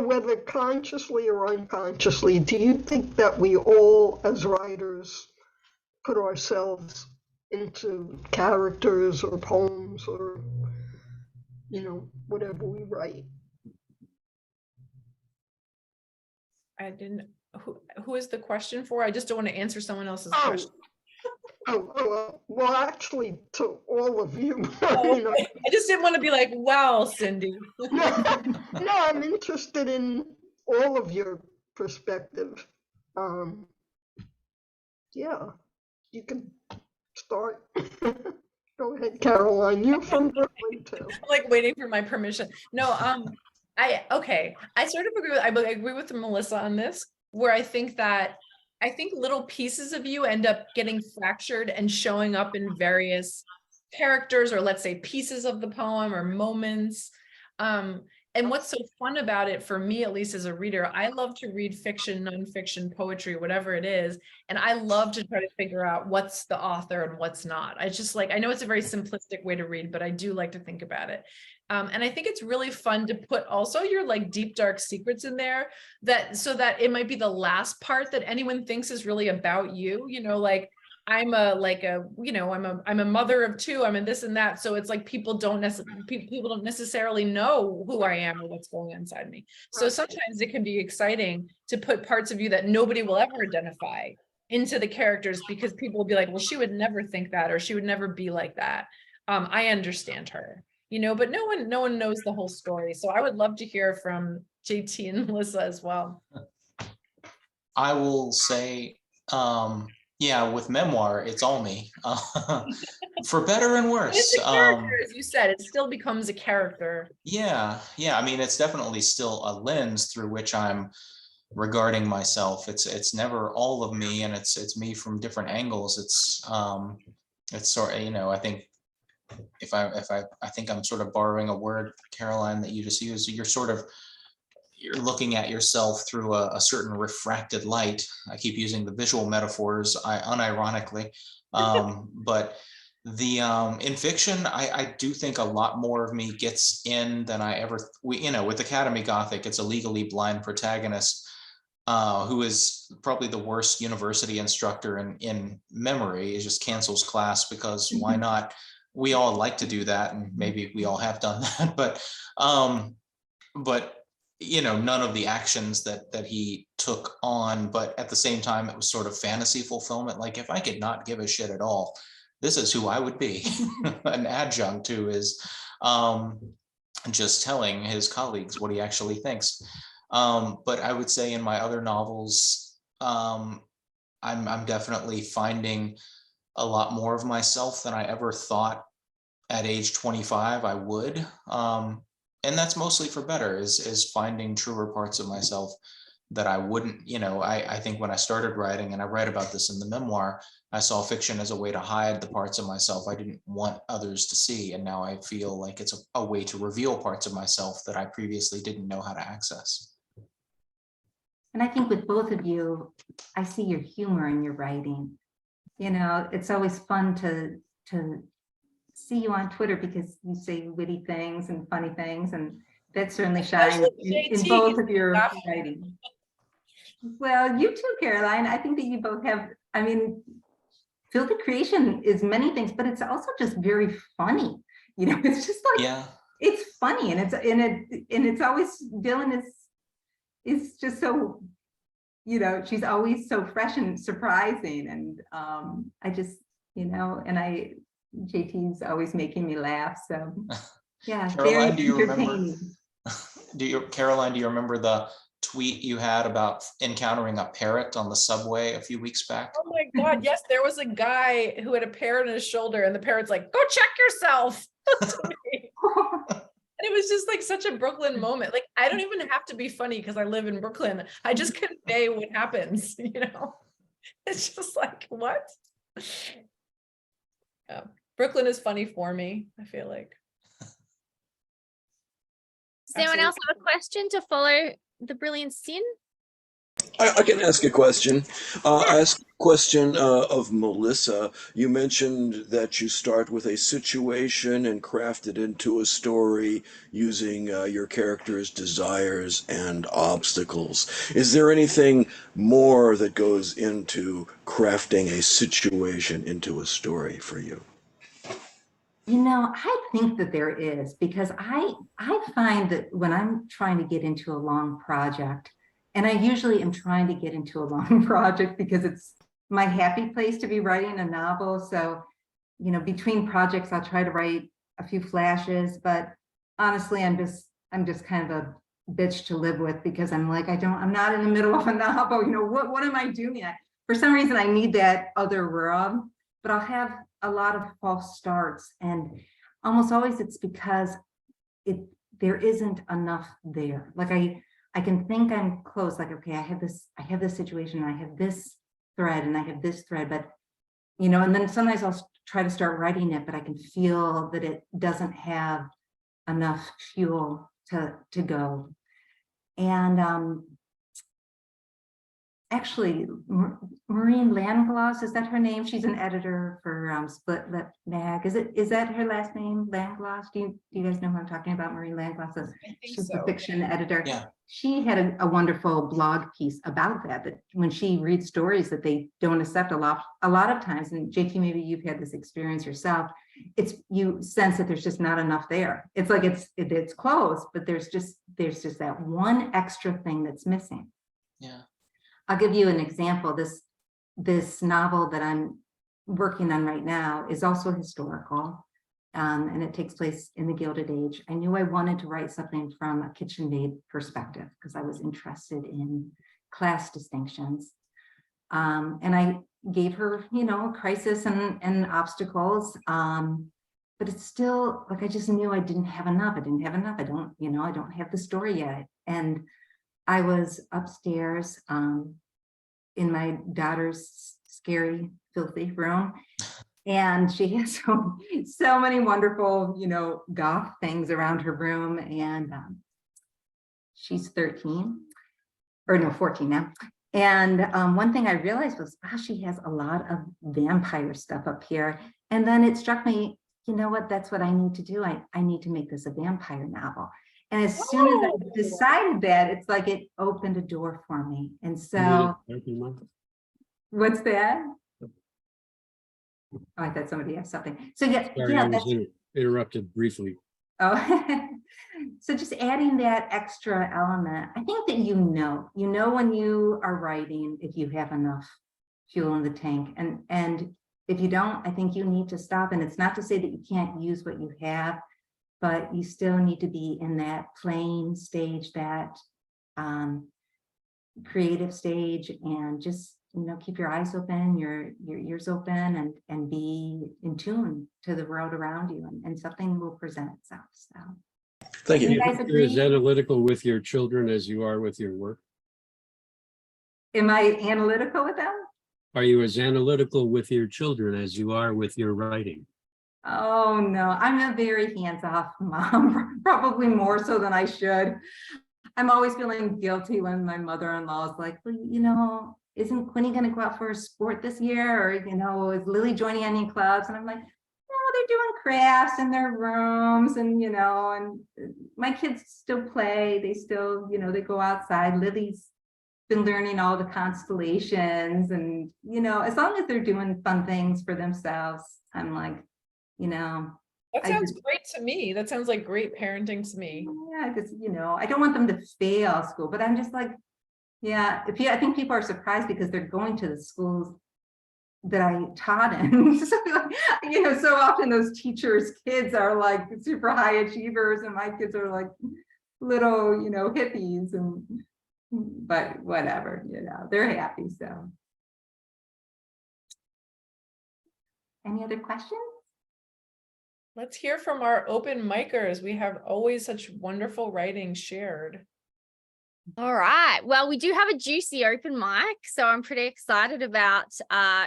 S6: whether consciously or unconsciously, do you think that we all, as writers, put ourselves into characters or poems or, whatever we write?
S5: I didn't. Who is the question for? I just don't want to answer someone else's question.
S6: Well, actually, to all of you.
S5: Oh, I just didn't want to be like, wow, Cindy.
S6: No, I'm interested in all of your perspective. Yeah, you can start. Go ahead, Caroline. You're from Brooklyn too.
S5: I'm like waiting for my permission. No, I sort of agree with Melissa on this, where I think little pieces of you end up getting fractured and showing up in various characters, or let's say pieces of the poem or moments. And what's so fun about it, for me, at least as a reader, I love to read fiction, nonfiction, poetry, whatever it is. And I love to try to figure out what's the author and what's not. I know it's a very simplistic way to read, but I do like to think about it. And I think it's really fun to put also your like deep, dark secrets in there, so that it might be the last part that anyone thinks is really about you, like I'm a mother of two, I'm in this and that. So it's like people don't necessarily know who I am or what's going on inside me. So sometimes it can be exciting to put parts of you that nobody will ever identify into the characters, because people will be like, well, she would never think that, or she would never be like that. I understand her, but no one knows the whole story. So I would love to hear from JT and Melissa as well.
S3: I will say, yeah, with memoir, it's all me, for better and worse.
S5: It's a character, as you said, it still becomes a character.
S3: Yeah. I mean, it's definitely still a lens through which I'm regarding myself. It's never all of me, and it's me from different angles. It's sort of, I think I think I'm sort of borrowing a word, Caroline, that you just used. You're looking at yourself through a certain refracted light. I keep using the visual metaphors, unironically, but in fiction, I do think a lot more of me gets in than I ever. With Academy Gothic, it's a legally blind protagonist who is probably the worst university instructor in memory. He just cancels class because why not? We all like to do that, and maybe we all have done that, but none of the actions that he took on. But at the same time, it was sort of fantasy fulfillment. Like, if I could not give a shit at all, this is who I would be. An adjunct who is just telling his colleagues what he actually thinks. But I would say in my other novels, I'm definitely finding a lot more of myself than I ever thought at age 25 I would. And that's mostly for better, is finding truer parts of myself that I wouldn't, I think when I started writing, and I write about this in the memoir, I saw fiction as a way to hide the parts of myself I didn't want others to see. And now I feel like it's a way to reveal parts of myself that I previously didn't know how to access.
S4: And I think with both of you, I see your humor in your writing. you know, it's always fun to see you on Twitter because you say witty things and funny things, and that certainly shines in
S5: JT,
S4: both of your
S5: laughing.
S4: writing. Well, you too, Caroline. I think that you both have, I mean, filthy creation is many things, but it's also just very funny. You know, it's just like,
S3: Yeah.
S4: it's funny, and it's always, Dylan is just so, you know, she's always so fresh and surprising. And I just, you know, and JT's always making me laugh. So yeah,
S3: Caroline,
S4: very
S3: do you remember?
S4: entertaining.
S3: Caroline, do you remember the tweet you had about encountering a parrot on the subway a few weeks back?
S5: Oh my God, yes, there was a guy who had a parrot on his shoulder, and the parrot's like, "Go check yourself." To me. And it was just like such a Brooklyn moment. Like, I don't even have to be funny because I live in Brooklyn. I just convey what happens, you know? It's just like, what? Yeah. Brooklyn is funny for me, I feel like.
S2: Does anyone else have a question to follow the brilliant sin?
S7: I can ask a question. I ask a question of Melissa. You mentioned that you start with a situation and craft it into a story using your character's desires and obstacles. Is there anything more that goes into crafting a situation into a story for you?
S4: You know, I think that there is, because I find that when I'm trying to get into a long project, and I usually am trying to get into a long project because it's my happy place to be writing a novel. So, you know, between projects, I'll try to write a few flashes, but honestly, I'm just kind of a bitch to live with, because I'm like, I'm not in the middle of a novel. You know, what am I doing? For some reason, I need that other world, but I'll have a lot of false starts, and almost always it's because there isn't enough there. Like I can think I'm close, like, okay, I have this situation, I have this thread, and I have this thread, but, you know, and then sometimes I'll try to start writing it, but I can feel that it doesn't have enough fuel to go. And actually, Maureen Landgloss, is that her name? She's an editor for Split Lip Mag. Is that her last name, Landgloss? Do you guys know who I'm talking about? Maureen Landgloss. She's the fiction editor.
S3: Yeah.
S4: She had a wonderful blog piece about that when she reads stories that they don't accept a lot of times, and JT, maybe you've had this experience yourself, you sense that there's just not enough there. It's like it's close, but there's just that one extra thing that's missing.
S3: Yeah.
S4: I'll give you an example. This novel that I'm working on right now is also historical, and it takes place in the Gilded Age. I knew I wanted to write something from a kitchen maid perspective because I was interested in class distinctions. And I gave her, you know, crisis and obstacles, but it's still like, I just knew I didn't have enough. I don't have the story yet. And I was upstairs in my daughter's scary, filthy room, and she has so many wonderful, you know, goth things around her room, and she's 13, or no, 14 now. And one thing I realized was, wow, she has a lot of vampire stuff up here. And then it struck me, you know what, that's what I need to do. I need to make this a vampire novel. And as soon as I decided that, it's like it opened a door for me. And so, what's that? Oh, I thought somebody asked something. So yeah,
S8: Sorry,
S4: yeah,
S8: I was interrupted briefly.
S4: Oh, so just adding that extra element. I think that you know when you are writing if you have enough fuel in the tank, and if you don't, I think you need to stop. And it's not to say that you can't use what you have, but you still need to be in that playing stage, that creative stage, and just, you know, keep your eyes open, your ears open, and be in tune to the world around you, and something will present itself. So
S7: Thank you.
S4: you guys
S8: You're as
S4: agree?
S8: analytical with your children as you are with your work.
S4: Am I analytical with them?
S8: Are you as analytical with your children as you are with your writing?
S4: Oh no, I'm a very hands-off mom, probably more so than I should. I'm always feeling guilty when my mother-in-law is like, well, you know, isn't Quinny going to go out for a sport this year? Or, you know, is Lily joining any clubs? And I'm like, no, they're doing crafts in their rooms, and, you know, and my kids still play. They still, you know, they go outside. Lily's been learning all the constellations, and, you know, as long as they're doing fun things for themselves, I'm like, you know.
S5: That sounds great to me. That sounds like great parenting to me.
S4: Yeah, because, you know, I don't want them to fail school, but I'm just like, yeah, I think people are surprised because they're going to the schools that I taught in. So, you know, so often those teachers' kids are like super high achievers, and my kids are like little, you know, hippies, and but whatever, you know, they're happy. So, any other questions?
S5: Let's hear from our open micers. We have always such wonderful writing shared.
S2: All right. Well, we do have a juicy open mic, so I'm pretty excited about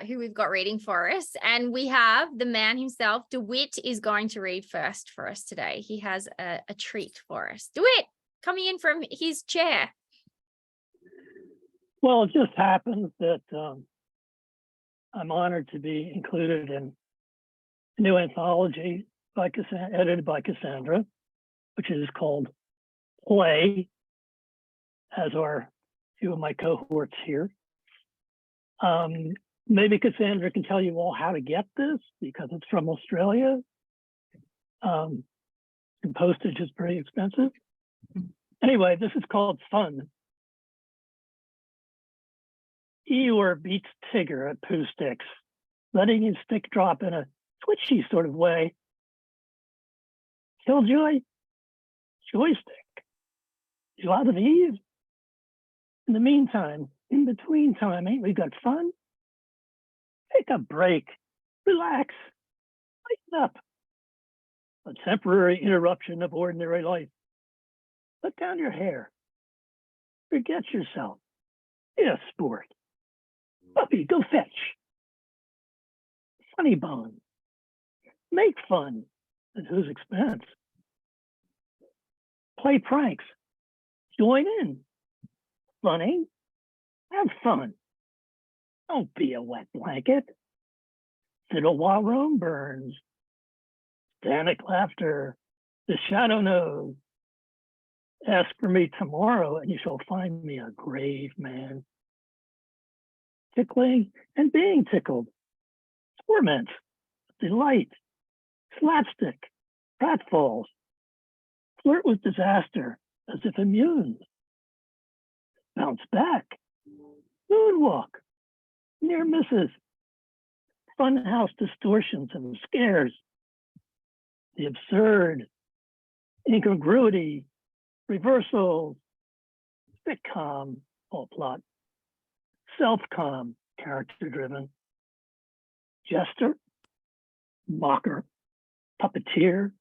S2: who we've got reading for us. And we have the man himself. DeWitt is going to read first for us today. He has a treat for us. DeWitt, coming in from his chair.
S9: Well, it just happens that I'm honored to be included in a new anthology edited by Cassandra, which is called Play, as are few of my cohorts here. Maybe Cassandra can tell you all how to get this, because it's from Australia. And postage is pretty expensive. Anyway, this is called Fun. Eeyore beats Tigger at poo sticks, letting his stick drop in a twitchy sort of way. Killjoy, joystick, joie de vivre. In the meantime, in between time, ain't we got fun? Take a break, relax, lighten up. A temporary interruption of ordinary life. Let down your hair. Forget yourself. Be a sport. Puppy, go fetch. Funny bone. Make fun. At whose expense? Play pranks. Join in. Funny. Have fun. Don't be a wet blanket. Fiddle while Rome burns. Static laughter. The shadow knows. Ask for me tomorrow and you shall find me a grave man. Tickling and being tickled. Torment. Delight. Slapstick. Pratfalls. Flirt with disaster as if immune. Bounce back. Moonwalk. Near misses. Funhouse distortions and scares. The absurd. Incongruity. Reversals. Sitcom. All plot. Self-com. Character-driven. Jester. Mocker. Puppeteer.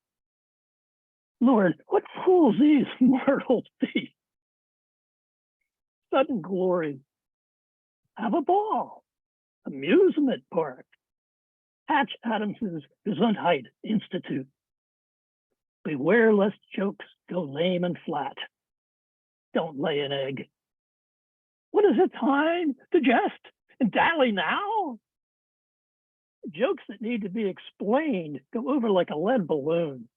S9: Lord, what fools these mortals be. Sudden glory. Have a ball. Amusement park. Hatch Adams's Gesundheit Institute. Beware lest jokes go lame and flat. Don't lay an egg. What is it time to jest and dally now? Jokes that need to be explained go over like a lead balloon.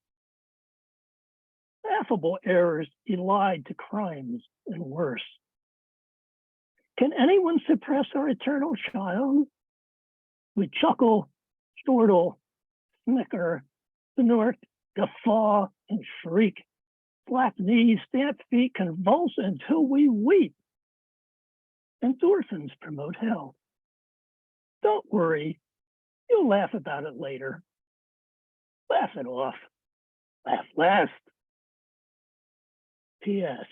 S9: Affable errors elide to crimes and worse. Can anyone suppress our eternal child? We chuckle, chortle, snicker, snort, guffaw, and shriek. Slap knees, stamp feet, convulse until we weep. Endorphins promote health. Don't worry, you'll laugh about it later. Laugh it off. Laugh last. P.S.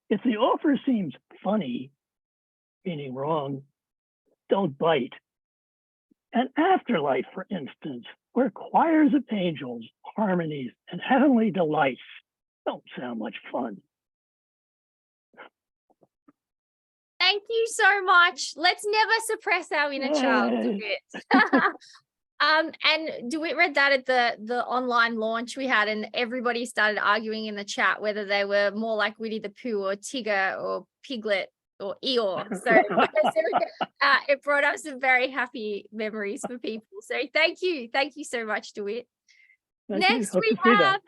S9: If the offer seems funny, meaning wrong, don't bite. An afterlife, for instance, where choirs of angels, harmonies, and heavenly delights don't sound much fun.
S2: Thank you so much. Let's never suppress our inner child, DeWitt. And DeWitt read that at the online launch we had, and everybody started arguing in the chat whether they were more like Winnie the Pooh or Tigger or Piglet or Eeyore. So it brought up some very happy memories for people. So thank you so much, DeWitt.
S9: Thank you.
S2: Next
S9: Hope
S2: we
S9: to see that.
S2: have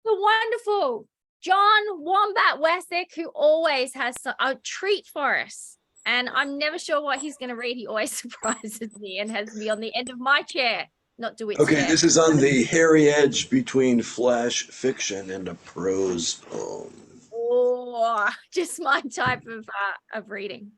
S2: the wonderful John Wombat Wessex, who always has a treat for us. And I'm never sure what he's going to read. He always surprises me and has me on the end of my chair, not DeWitt's
S7: Okay,
S2: chair.
S7: this is on the hairy edge between flash fiction and a prose poem.
S2: Oh, just my type of reading.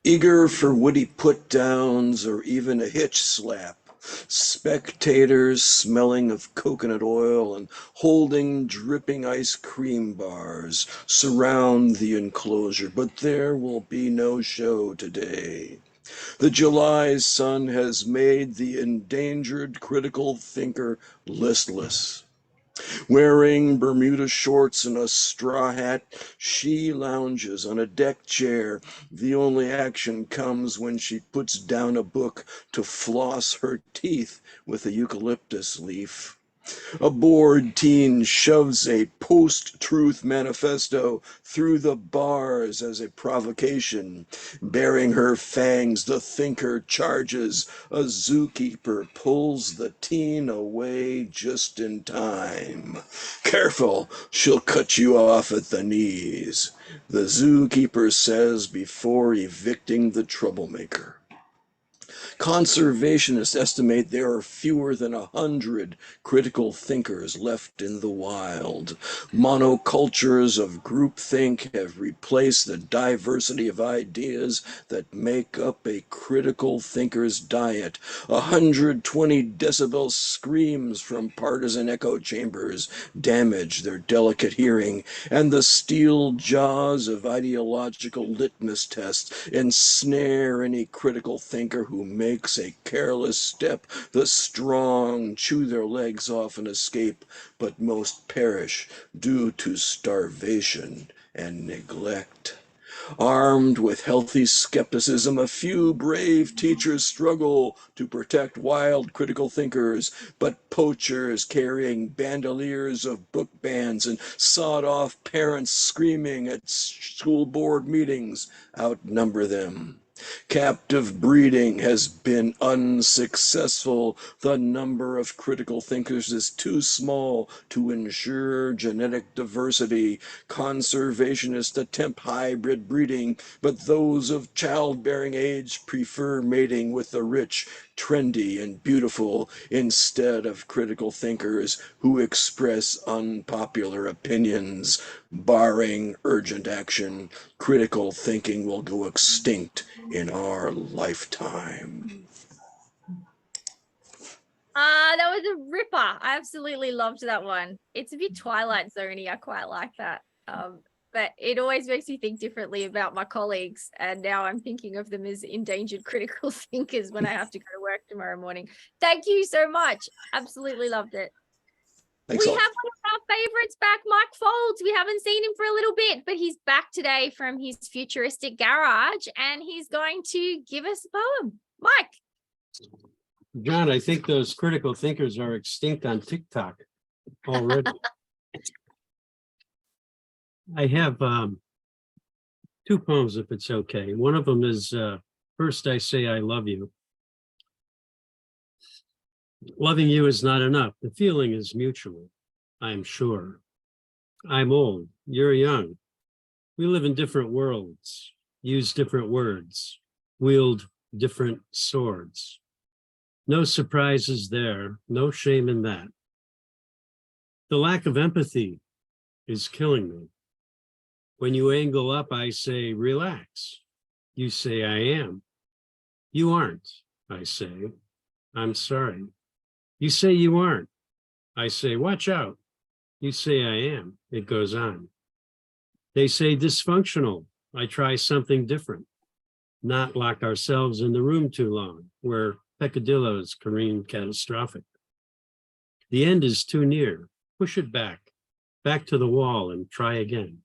S7: Eager for witty put-downs or even a hitch slap, spectators smelling of coconut oil and holding dripping ice cream bars surround the enclosure, but there will be no show today. The July sun has made the endangered critical thinker listless. Wearing Bermuda shorts and a straw hat, she lounges on a deck chair. The only action comes when she puts down a book to floss her teeth with a eucalyptus leaf. A bored teen shoves a post-truth manifesto through the bars as a provocation. Baring her fangs, the thinker charges. A zookeeper pulls the teen away just in time. Careful, she'll cut you off at the knees, the zookeeper says before evicting the troublemaker. Conservationists estimate there are fewer than 100 critical thinkers left in the wild. Monocultures of groupthink have replaced the diversity of ideas that make up a critical thinker's diet. 120 decibel screams from partisan echo chambers damage their delicate hearing, and the steel jaws of ideological litmus tests ensnare any critical thinker who makes a careless step. The strong chew their legs off and escape, but most perish due to starvation and neglect. Armed with healthy skepticism, a few brave teachers struggle to protect wild critical thinkers, but poachers carrying bandoliers of book bans and sawed-off parents screaming at school board meetings outnumber them. Captive breeding has been unsuccessful. The number of critical thinkers is too small to ensure genetic diversity. Conservationists attempt hybrid breeding, but those of childbearing age prefer mating with the rich, trendy, and beautiful instead of critical thinkers who express unpopular opinions. Barring urgent action, critical thinking will go extinct in our lifetime.
S2: That was a ripper. I absolutely loved that one. It's a bit Twilight Zone-y. I quite like that. But it always makes me think differently about my colleagues. And now I'm thinking of them as endangered critical thinkers when I have to go to work tomorrow morning. Thank you so much. Absolutely loved it.
S7: Thanks
S2: We
S7: all.
S2: have one of our favorites back, Mike Folds. We haven't seen him for a little bit, but he's back today from his futuristic garage and he's going to give us a poem. Mike.
S8: John, I think those critical thinkers are extinct on TikTok already. I have two poems, if it's okay. One of them is First I Say I Love You. Loving you is not enough. The feeling is mutual, I'm sure. I'm old, you're young. We live in different worlds, use different words, wield different swords. No surprises there, no shame in that. The lack of empathy is killing me. When you angle up, I say, relax. You say, I am. You aren't, I say. I'm sorry. You say you aren't. I say, watch out. You say I am. It goes on. They say dysfunctional. I try something different. Not lock ourselves in the room too long, where peccadillos careen catastrophic. The end is too near. Push it back to the wall and try again.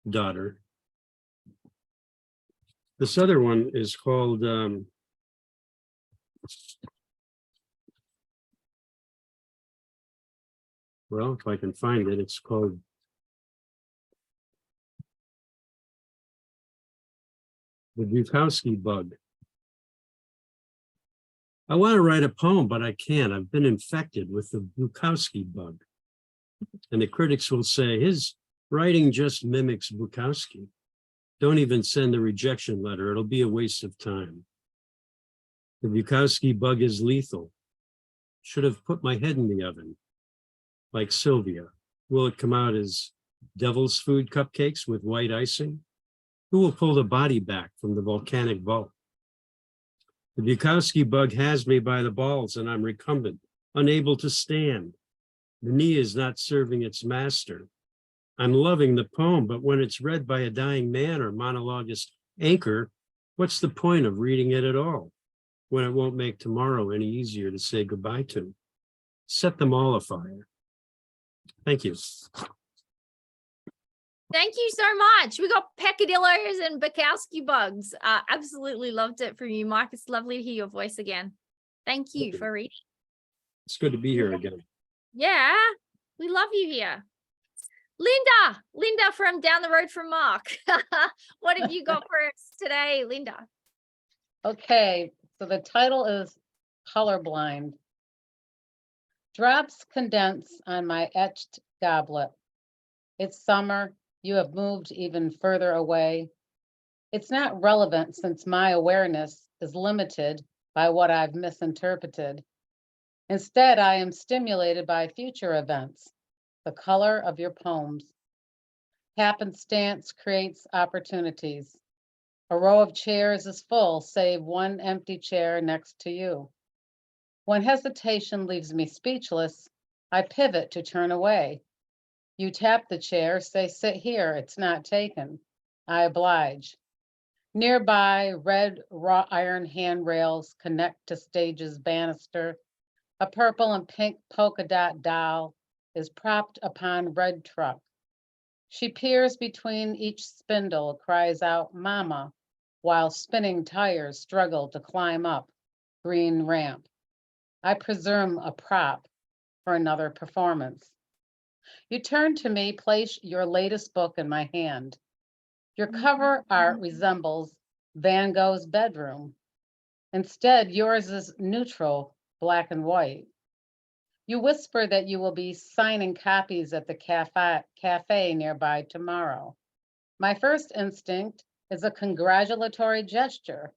S8: Daughter. This other one is called well, if I can find it, it's called The Bukowski bug. I want to write a poem, but I can't. I've been infected with the Bukowski bug. And the critics will say, his writing just mimics Bukowski. Don't even send the rejection letter. It'll be a waste of time. The Bukowski bug is lethal. Should have put my head in the oven. Like Sylvia. Will it come out as devil's food cupcakes with white icing? Who will pull the body back from the volcanic vault? The Bukowski bug has me by the balls and I'm recumbent, unable to stand. The knee is not serving its master. I'm loving the poem, but when it's read by a dying man or monologuist anchor, what's the point of reading it at all when it won't make tomorrow any easier to say goodbye to? Set them all afire. Thank you.
S2: Thank you so much. We got peccadillos and Bukowski bugs. Absolutely loved it from you, Mike. It's lovely to hear your voice again. Thank you for reading.
S8: It's good to be here again.
S2: Yeah, we love you here. Linda from down the road from Mark. What have you got for us today, Linda?
S10: Okay, so the title is Colorblind. Drops condense on my etched goblet. It's summer, you have moved even further away. It's not relevant since my awareness is limited by what I've misinterpreted. Instead, I am stimulated by future events, the color of your poems. Happenstance creates opportunities. A row of chairs is full, save one empty chair next to you. When hesitation leaves me speechless, I pivot to turn away. You tap the chair, say, sit here, it's not taken. I oblige. Nearby, red wrought iron handrails connect to stage's banister. A purple and pink polka dot doll is propped upon red truck. She peers between each spindle, cries out, Mama, while spinning tires struggle to climb up green ramp. I presume a prop for another performance. You turn to me, place your latest book in my hand. Your cover art resembles Van Gogh's bedroom. Instead, yours is neutral, black and white. You whisper that you will be signing copies at the cafe nearby tomorrow. My first instinct is a congratulatory gesture,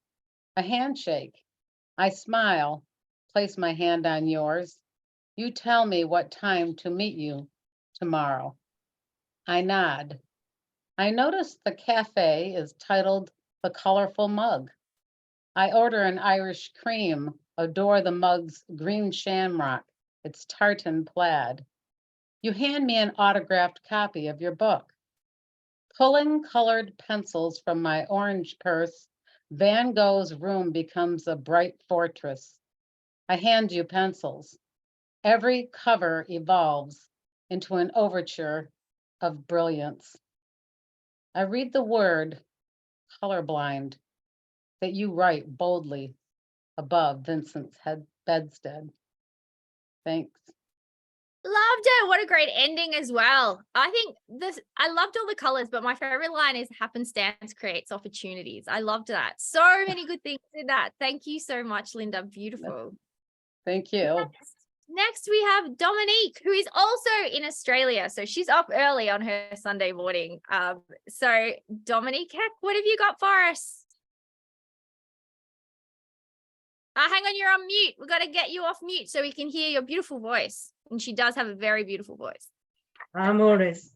S10: a handshake. I smile, place my hand on yours. You tell me what time to meet you tomorrow. I nod. I notice the cafe is titled The Colorful Mug. I order an Irish cream, adore the mug's green shamrock, its tartan plaid. You hand me an autographed copy of your book. Pulling colored pencils from my orange purse, Van Gogh's room becomes a bright fortress. I hand you pencils. Every cover evolves into an overture of brilliance. I read the word colorblind that you write boldly above Vincent's bedstead. Thanks.
S2: Loved it. What a great ending as well. I think I loved all the colors, but my favorite line is happenstance creates opportunities. I loved that. So many good things in that. Thank you so much, Linda. Beautiful.
S10: Thank you.
S2: Next, we have Dominique, who is also in Australia. So she's up early on her Sunday morning. So Dominique, heck, what have you got for us? Hang on, you're on mute. We've got to get you off mute so we can hear your beautiful voice. And she does have a very beautiful voice.
S11: I'm always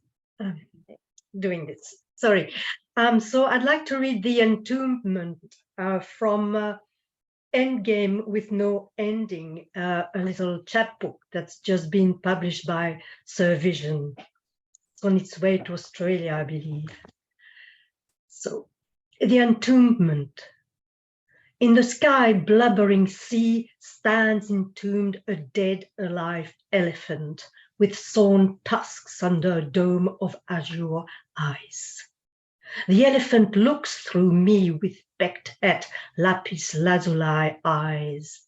S11: doing this. Sorry. So I'd like to read The Entombment from Endgame with No Ending, a little chapbook that's just been published by Sir Vision. It's on its way to Australia, I believe. So, The Entombment. In the sky, blubbering sea stands entombed a dead, alive elephant with sawn tusks under a dome of azure eyes. The elephant looks through me with becked at lapis lazuli eyes.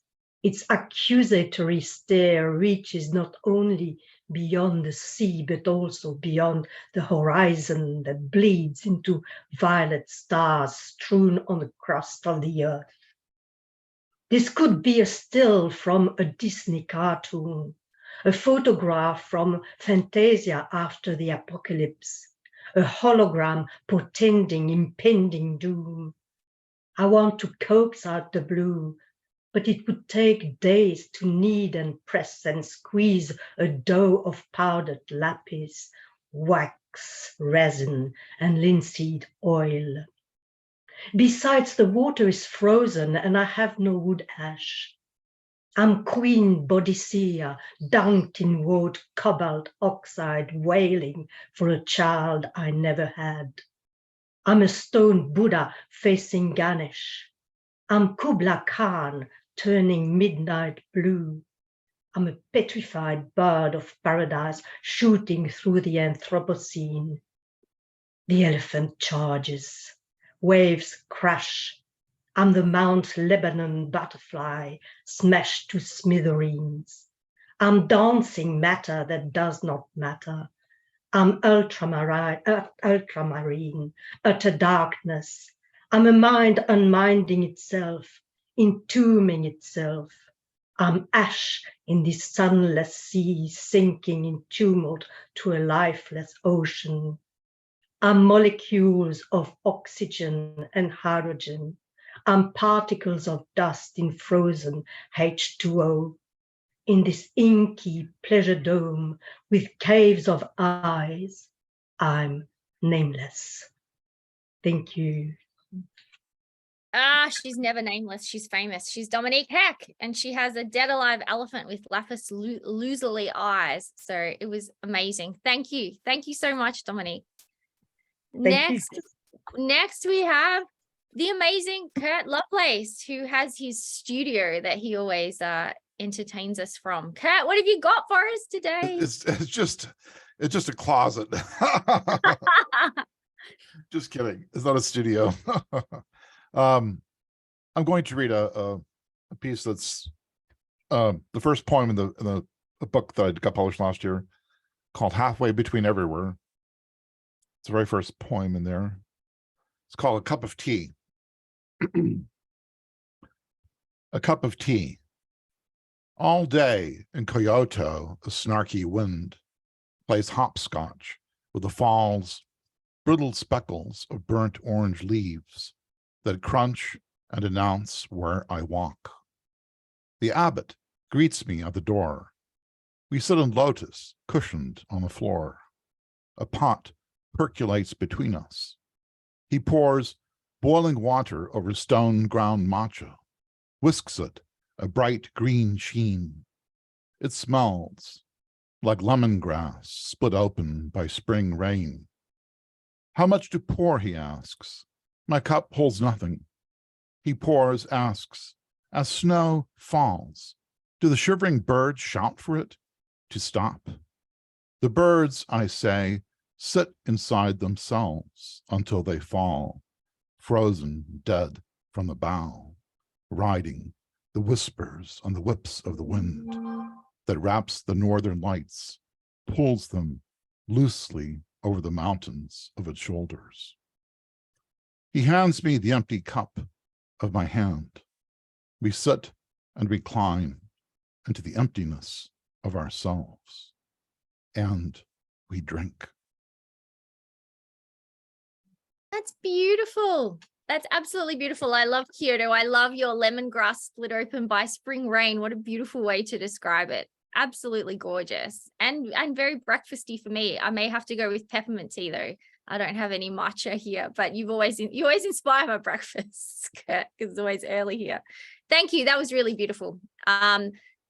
S11: Its accusatory stare reaches not only beyond the sea, but also beyond the horizon that bleeds into violet stars strewn on the crust of the earth. This could be a still from a Disney cartoon, a photograph from Fantasia after the apocalypse, a hologram portending impending doom. I want to coax out the blue, but it would take days to knead and press and squeeze a dough of powdered lapis, wax, resin, and linseed oil. Besides, the water is frozen and I have no wood ash. I'm Queen Boadicea, dunked in wood cobalt oxide, wailing for a child I never had. I'm a stone Buddha facing Ganesh. I'm Kubla Khan, turning midnight blue. I'm a petrified bird of paradise shooting through the Anthropocene. The elephant charges. Waves crash. I'm the Mount Lebanon butterfly smashed to smithereens. I'm dancing matter that does not matter. I'm ultramarine, utter darkness. I'm a mind unminding itself, entombing itself. I'm ash in this sunless sea, sinking in tumult to a lifeless ocean. I'm molecules of oxygen and hydrogen. I'm particles of dust in frozen H2O. In this inky pleasure dome with caves of eyes, I'm nameless. Thank you.
S2: She's never nameless. She's famous. She's Dominique Heck, and she has a dead alive elephant with lapis lazuli eyes. So it was amazing. Thank you. Thank you so much, Dominique. Next we have the amazing Kurt Lovelace, who has his studio that he always entertains us from. Kurt, what have you got for us today?
S12: It's just a closet. Just kidding. It's not a studio. I'm going to read a piece that's the first poem in the book that I got published last year, called Halfway Between Everywhere. It's the very first poem in there. It's called A Cup of Tea. A cup of tea. All day in Kyoto, a snarky wind plays hopscotch with the fall's brittle speckles of burnt orange leaves that crunch and announce where I walk. The abbot greets me at the door. We sit in lotus, cushioned on the floor. A pot percolates between us. He pours boiling water over stone ground matcha, whisks it a bright green sheen. It smells like lemongrass split open by spring rain. How much to pour, he asks. My cup holds nothing. He pours, asks, as snow falls, do the shivering birds shout for it to stop? The birds, I say, sit inside themselves until they fall, frozen dead from the bough, riding the whispers on the whips of the wind that wraps the northern lights, pulls them loosely over the mountains of its shoulders. He hands me the empty cup of my hand. We sit and recline into the emptiness of ourselves, and we drink.
S2: That's beautiful. That's absolutely beautiful. I love Kyoto. I love your lemongrass split open by spring rain. What a beautiful way to describe it. Absolutely gorgeous and very breakfasty for me. I may have to go with peppermint tea though. I don't have any matcha here, but you always inspire my breakfast because it's always early here. Thank you. That was really beautiful.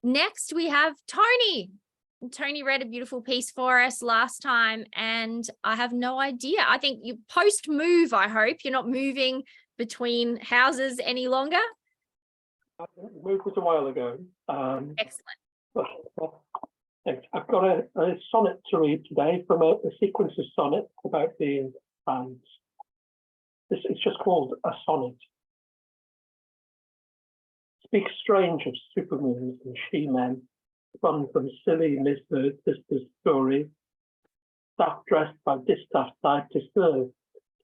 S2: Next we have Tony. Tony read a beautiful piece for us last time, and I have no idea. I think you post-move, I hope. You're not moving between houses any longer?
S13: I moved it a while ago.
S2: Excellent.
S13: I've got a sonnet to read today from a sequence of sonnets about being trans. It's just called a sonnet. speak strange of supermoons and she-men, spun from silly Miss Bird sister's story, staff dressed by distaff side to serve,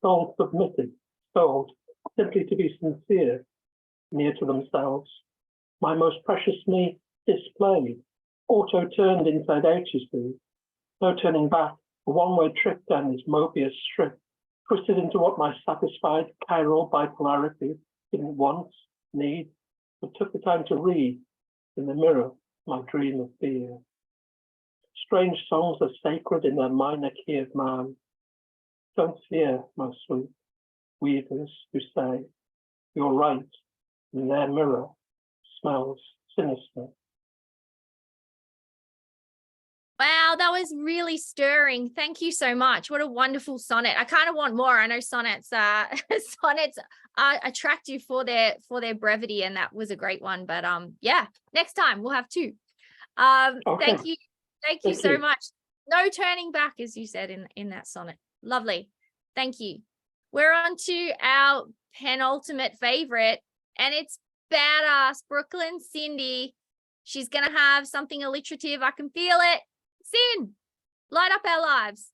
S13: sold submitted, sold simply to be sincere, near to themselves. My most precious me displayed, auto-turned inside out, you see. No turning back, a one-way trip down this Mobius strip, twisted into what my satisfied chiral bipolarity didn't want, need, but took the time to read in the mirror my dream of fear. Strange songs are sacred in their minor key of man. Don't fear, my sweet weavers who say, you're right, and their mirror smells sinister.
S2: Wow, that was really stirring. Thank you so much. What a wonderful sonnet. I kind of want more. I know sonnets attract you for their brevity, and that was a great one. But yeah, next time we'll have two.
S13: Okay.
S2: Thank you so much. No turning back, as you said in that sonnet. Lovely. Thank you. We're on to our penultimate favorite, and it's badass Brooklyn Cindy. She's gonna have something alliterative. I can feel it. Sin, light up our lives.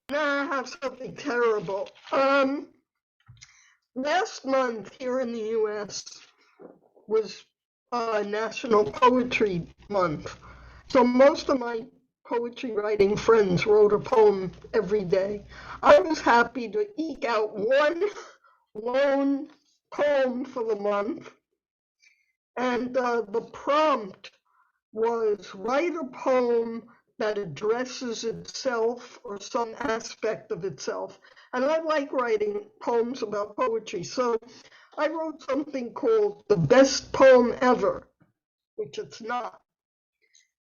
S6: Now I have something terrible. Last month here in the US was National Poetry Month. So most of my poetry writing friends wrote a poem every day. I was happy to eke out one lone poem for the month. And the prompt was write a poem that addresses itself or some aspect of itself. And I like writing poems about poetry. So I wrote something called The Best Poem Ever, which it's not.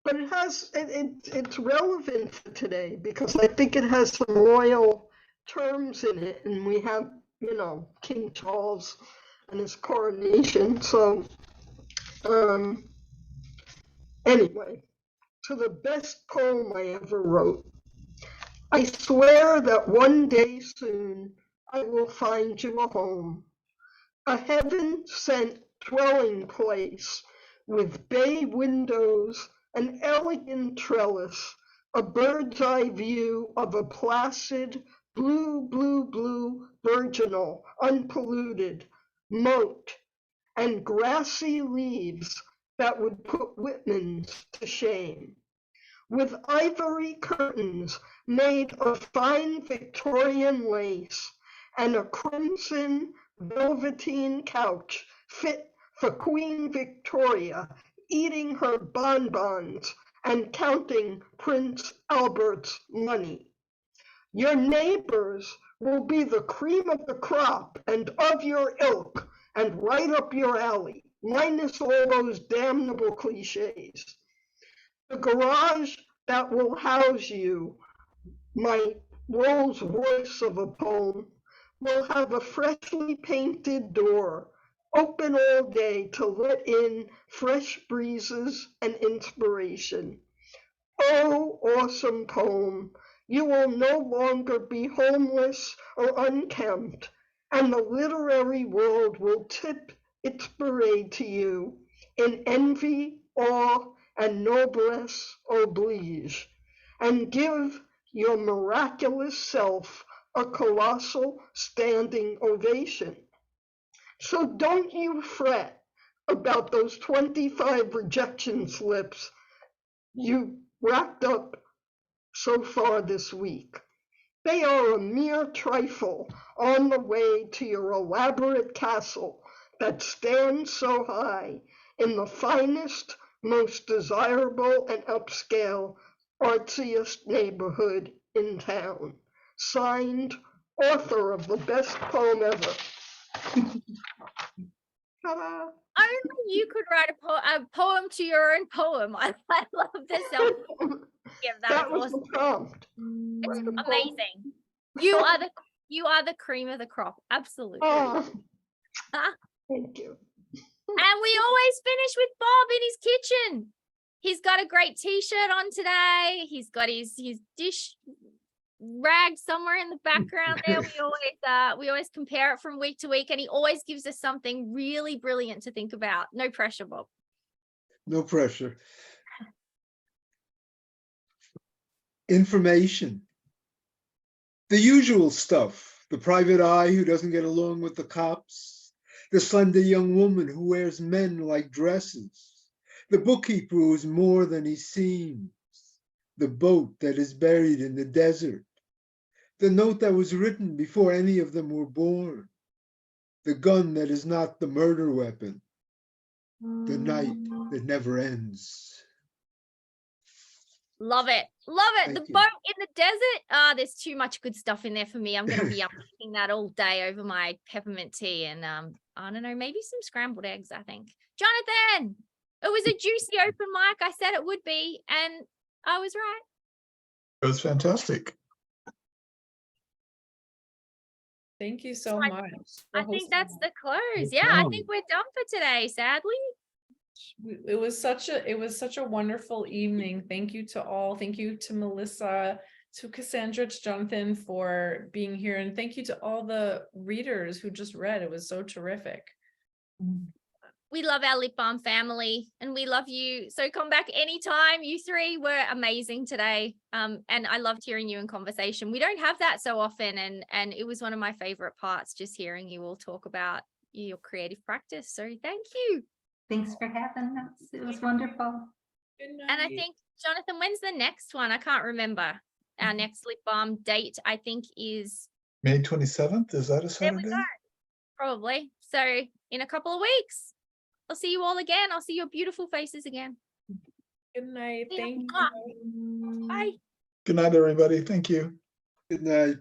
S6: But it has, it's relevant for today because I think it has some royal terms in it. And we have, King Charles and his coronation. So anyway, to the best poem I ever wrote. I swear that one day soon I will find you a home, a heaven-sent dwelling place with bay windows, an elegant trellis, a bird's eye view of a placid, blue, virginal, unpolluted moat, and grassy leaves that would put Whitman's to shame. With ivory curtains made of fine Victorian lace and a crimson velveteen couch fit for Queen Victoria eating her bonbons and counting Prince Albert's money. Your neighbors will be the cream of the crop and of your ilk and right up your alley, minus all those damnable cliches. The garage that will house you, my Rolls Royce of a poem, will have a freshly painted door, open all day to let in fresh breezes and inspiration. Oh, awesome poem, you will no longer be homeless or unkempt, and the literary world will tip its parade to you in envy, awe, and noblesse oblige, and give your miraculous self a colossal standing ovation. So don't you fret about those 25 rejection slips you racked up so far this week. They are a mere trifle on the way to your elaborate castle that stands so high in the finest, most desirable and upscale, artsiest neighborhood in town. Signed, author of the best poem ever. Ta-da!
S2: Only you could write a poem to your own poem. I love this.
S6: That was the prompt.
S2: It's amazing. You are the cream of the crop. Absolutely.
S6: Oh, thank you.
S2: And we always finish with Bob in his kitchen. He's got a great t-shirt on today. He's got his dish rag somewhere in the background there. We always compare it from week to week, and he always gives us something really brilliant to think about. No pressure, Bob.
S1: No pressure. Information. The usual stuff. The private eye who doesn't get along with the cops. The slender young woman who wears men like dresses. The bookkeeper who is more than he seems. The boat that is buried in the desert. The note that was written before any of them were born. The gun that is not the murder weapon. The night that never ends.
S2: Love it. Love it.
S1: Thank
S2: The
S1: you.
S2: boat in the desert. There's too much good stuff in there for me. I'm going to be unpacking that all day over my peppermint tea and I don't know, maybe some scrambled eggs, I think. Jonathan, it was a juicy open mic. I said it would be, and I was right.
S1: It was fantastic.
S5: Thank you so
S2: I-
S5: much.
S2: I think that's the close. Yeah, I think we're done for today, sadly.
S5: It was such a wonderful evening. Thank you to all. Thank you to Melissa, to Cassandra, to Jonathan for being here, and thank you to all the readers who just read. It was so terrific.
S2: We love our Lit Balm family, and we love you. So come back anytime. You three were amazing today. And I loved hearing you in conversation. We don't have that so often, and it was one of my favorite parts, just hearing you all talk about your creative practice. So thank you.
S4: Thanks for having us. It was wonderful.
S5: Good night.
S2: And I think, Jonathan, when's the next one? I can't remember. Our next Lit Balm date, I think, is
S1: May 27th, is that a
S2: there we
S1: Saturday?
S2: go. Probably. So in a couple of weeks, I'll see you all again. I'll see your beautiful faces again.
S5: Good night.
S2: See ya.
S5: Thank
S2: Mwah.
S5: you.
S2: Bye.
S1: Good night, everybody. Thank you. Good night.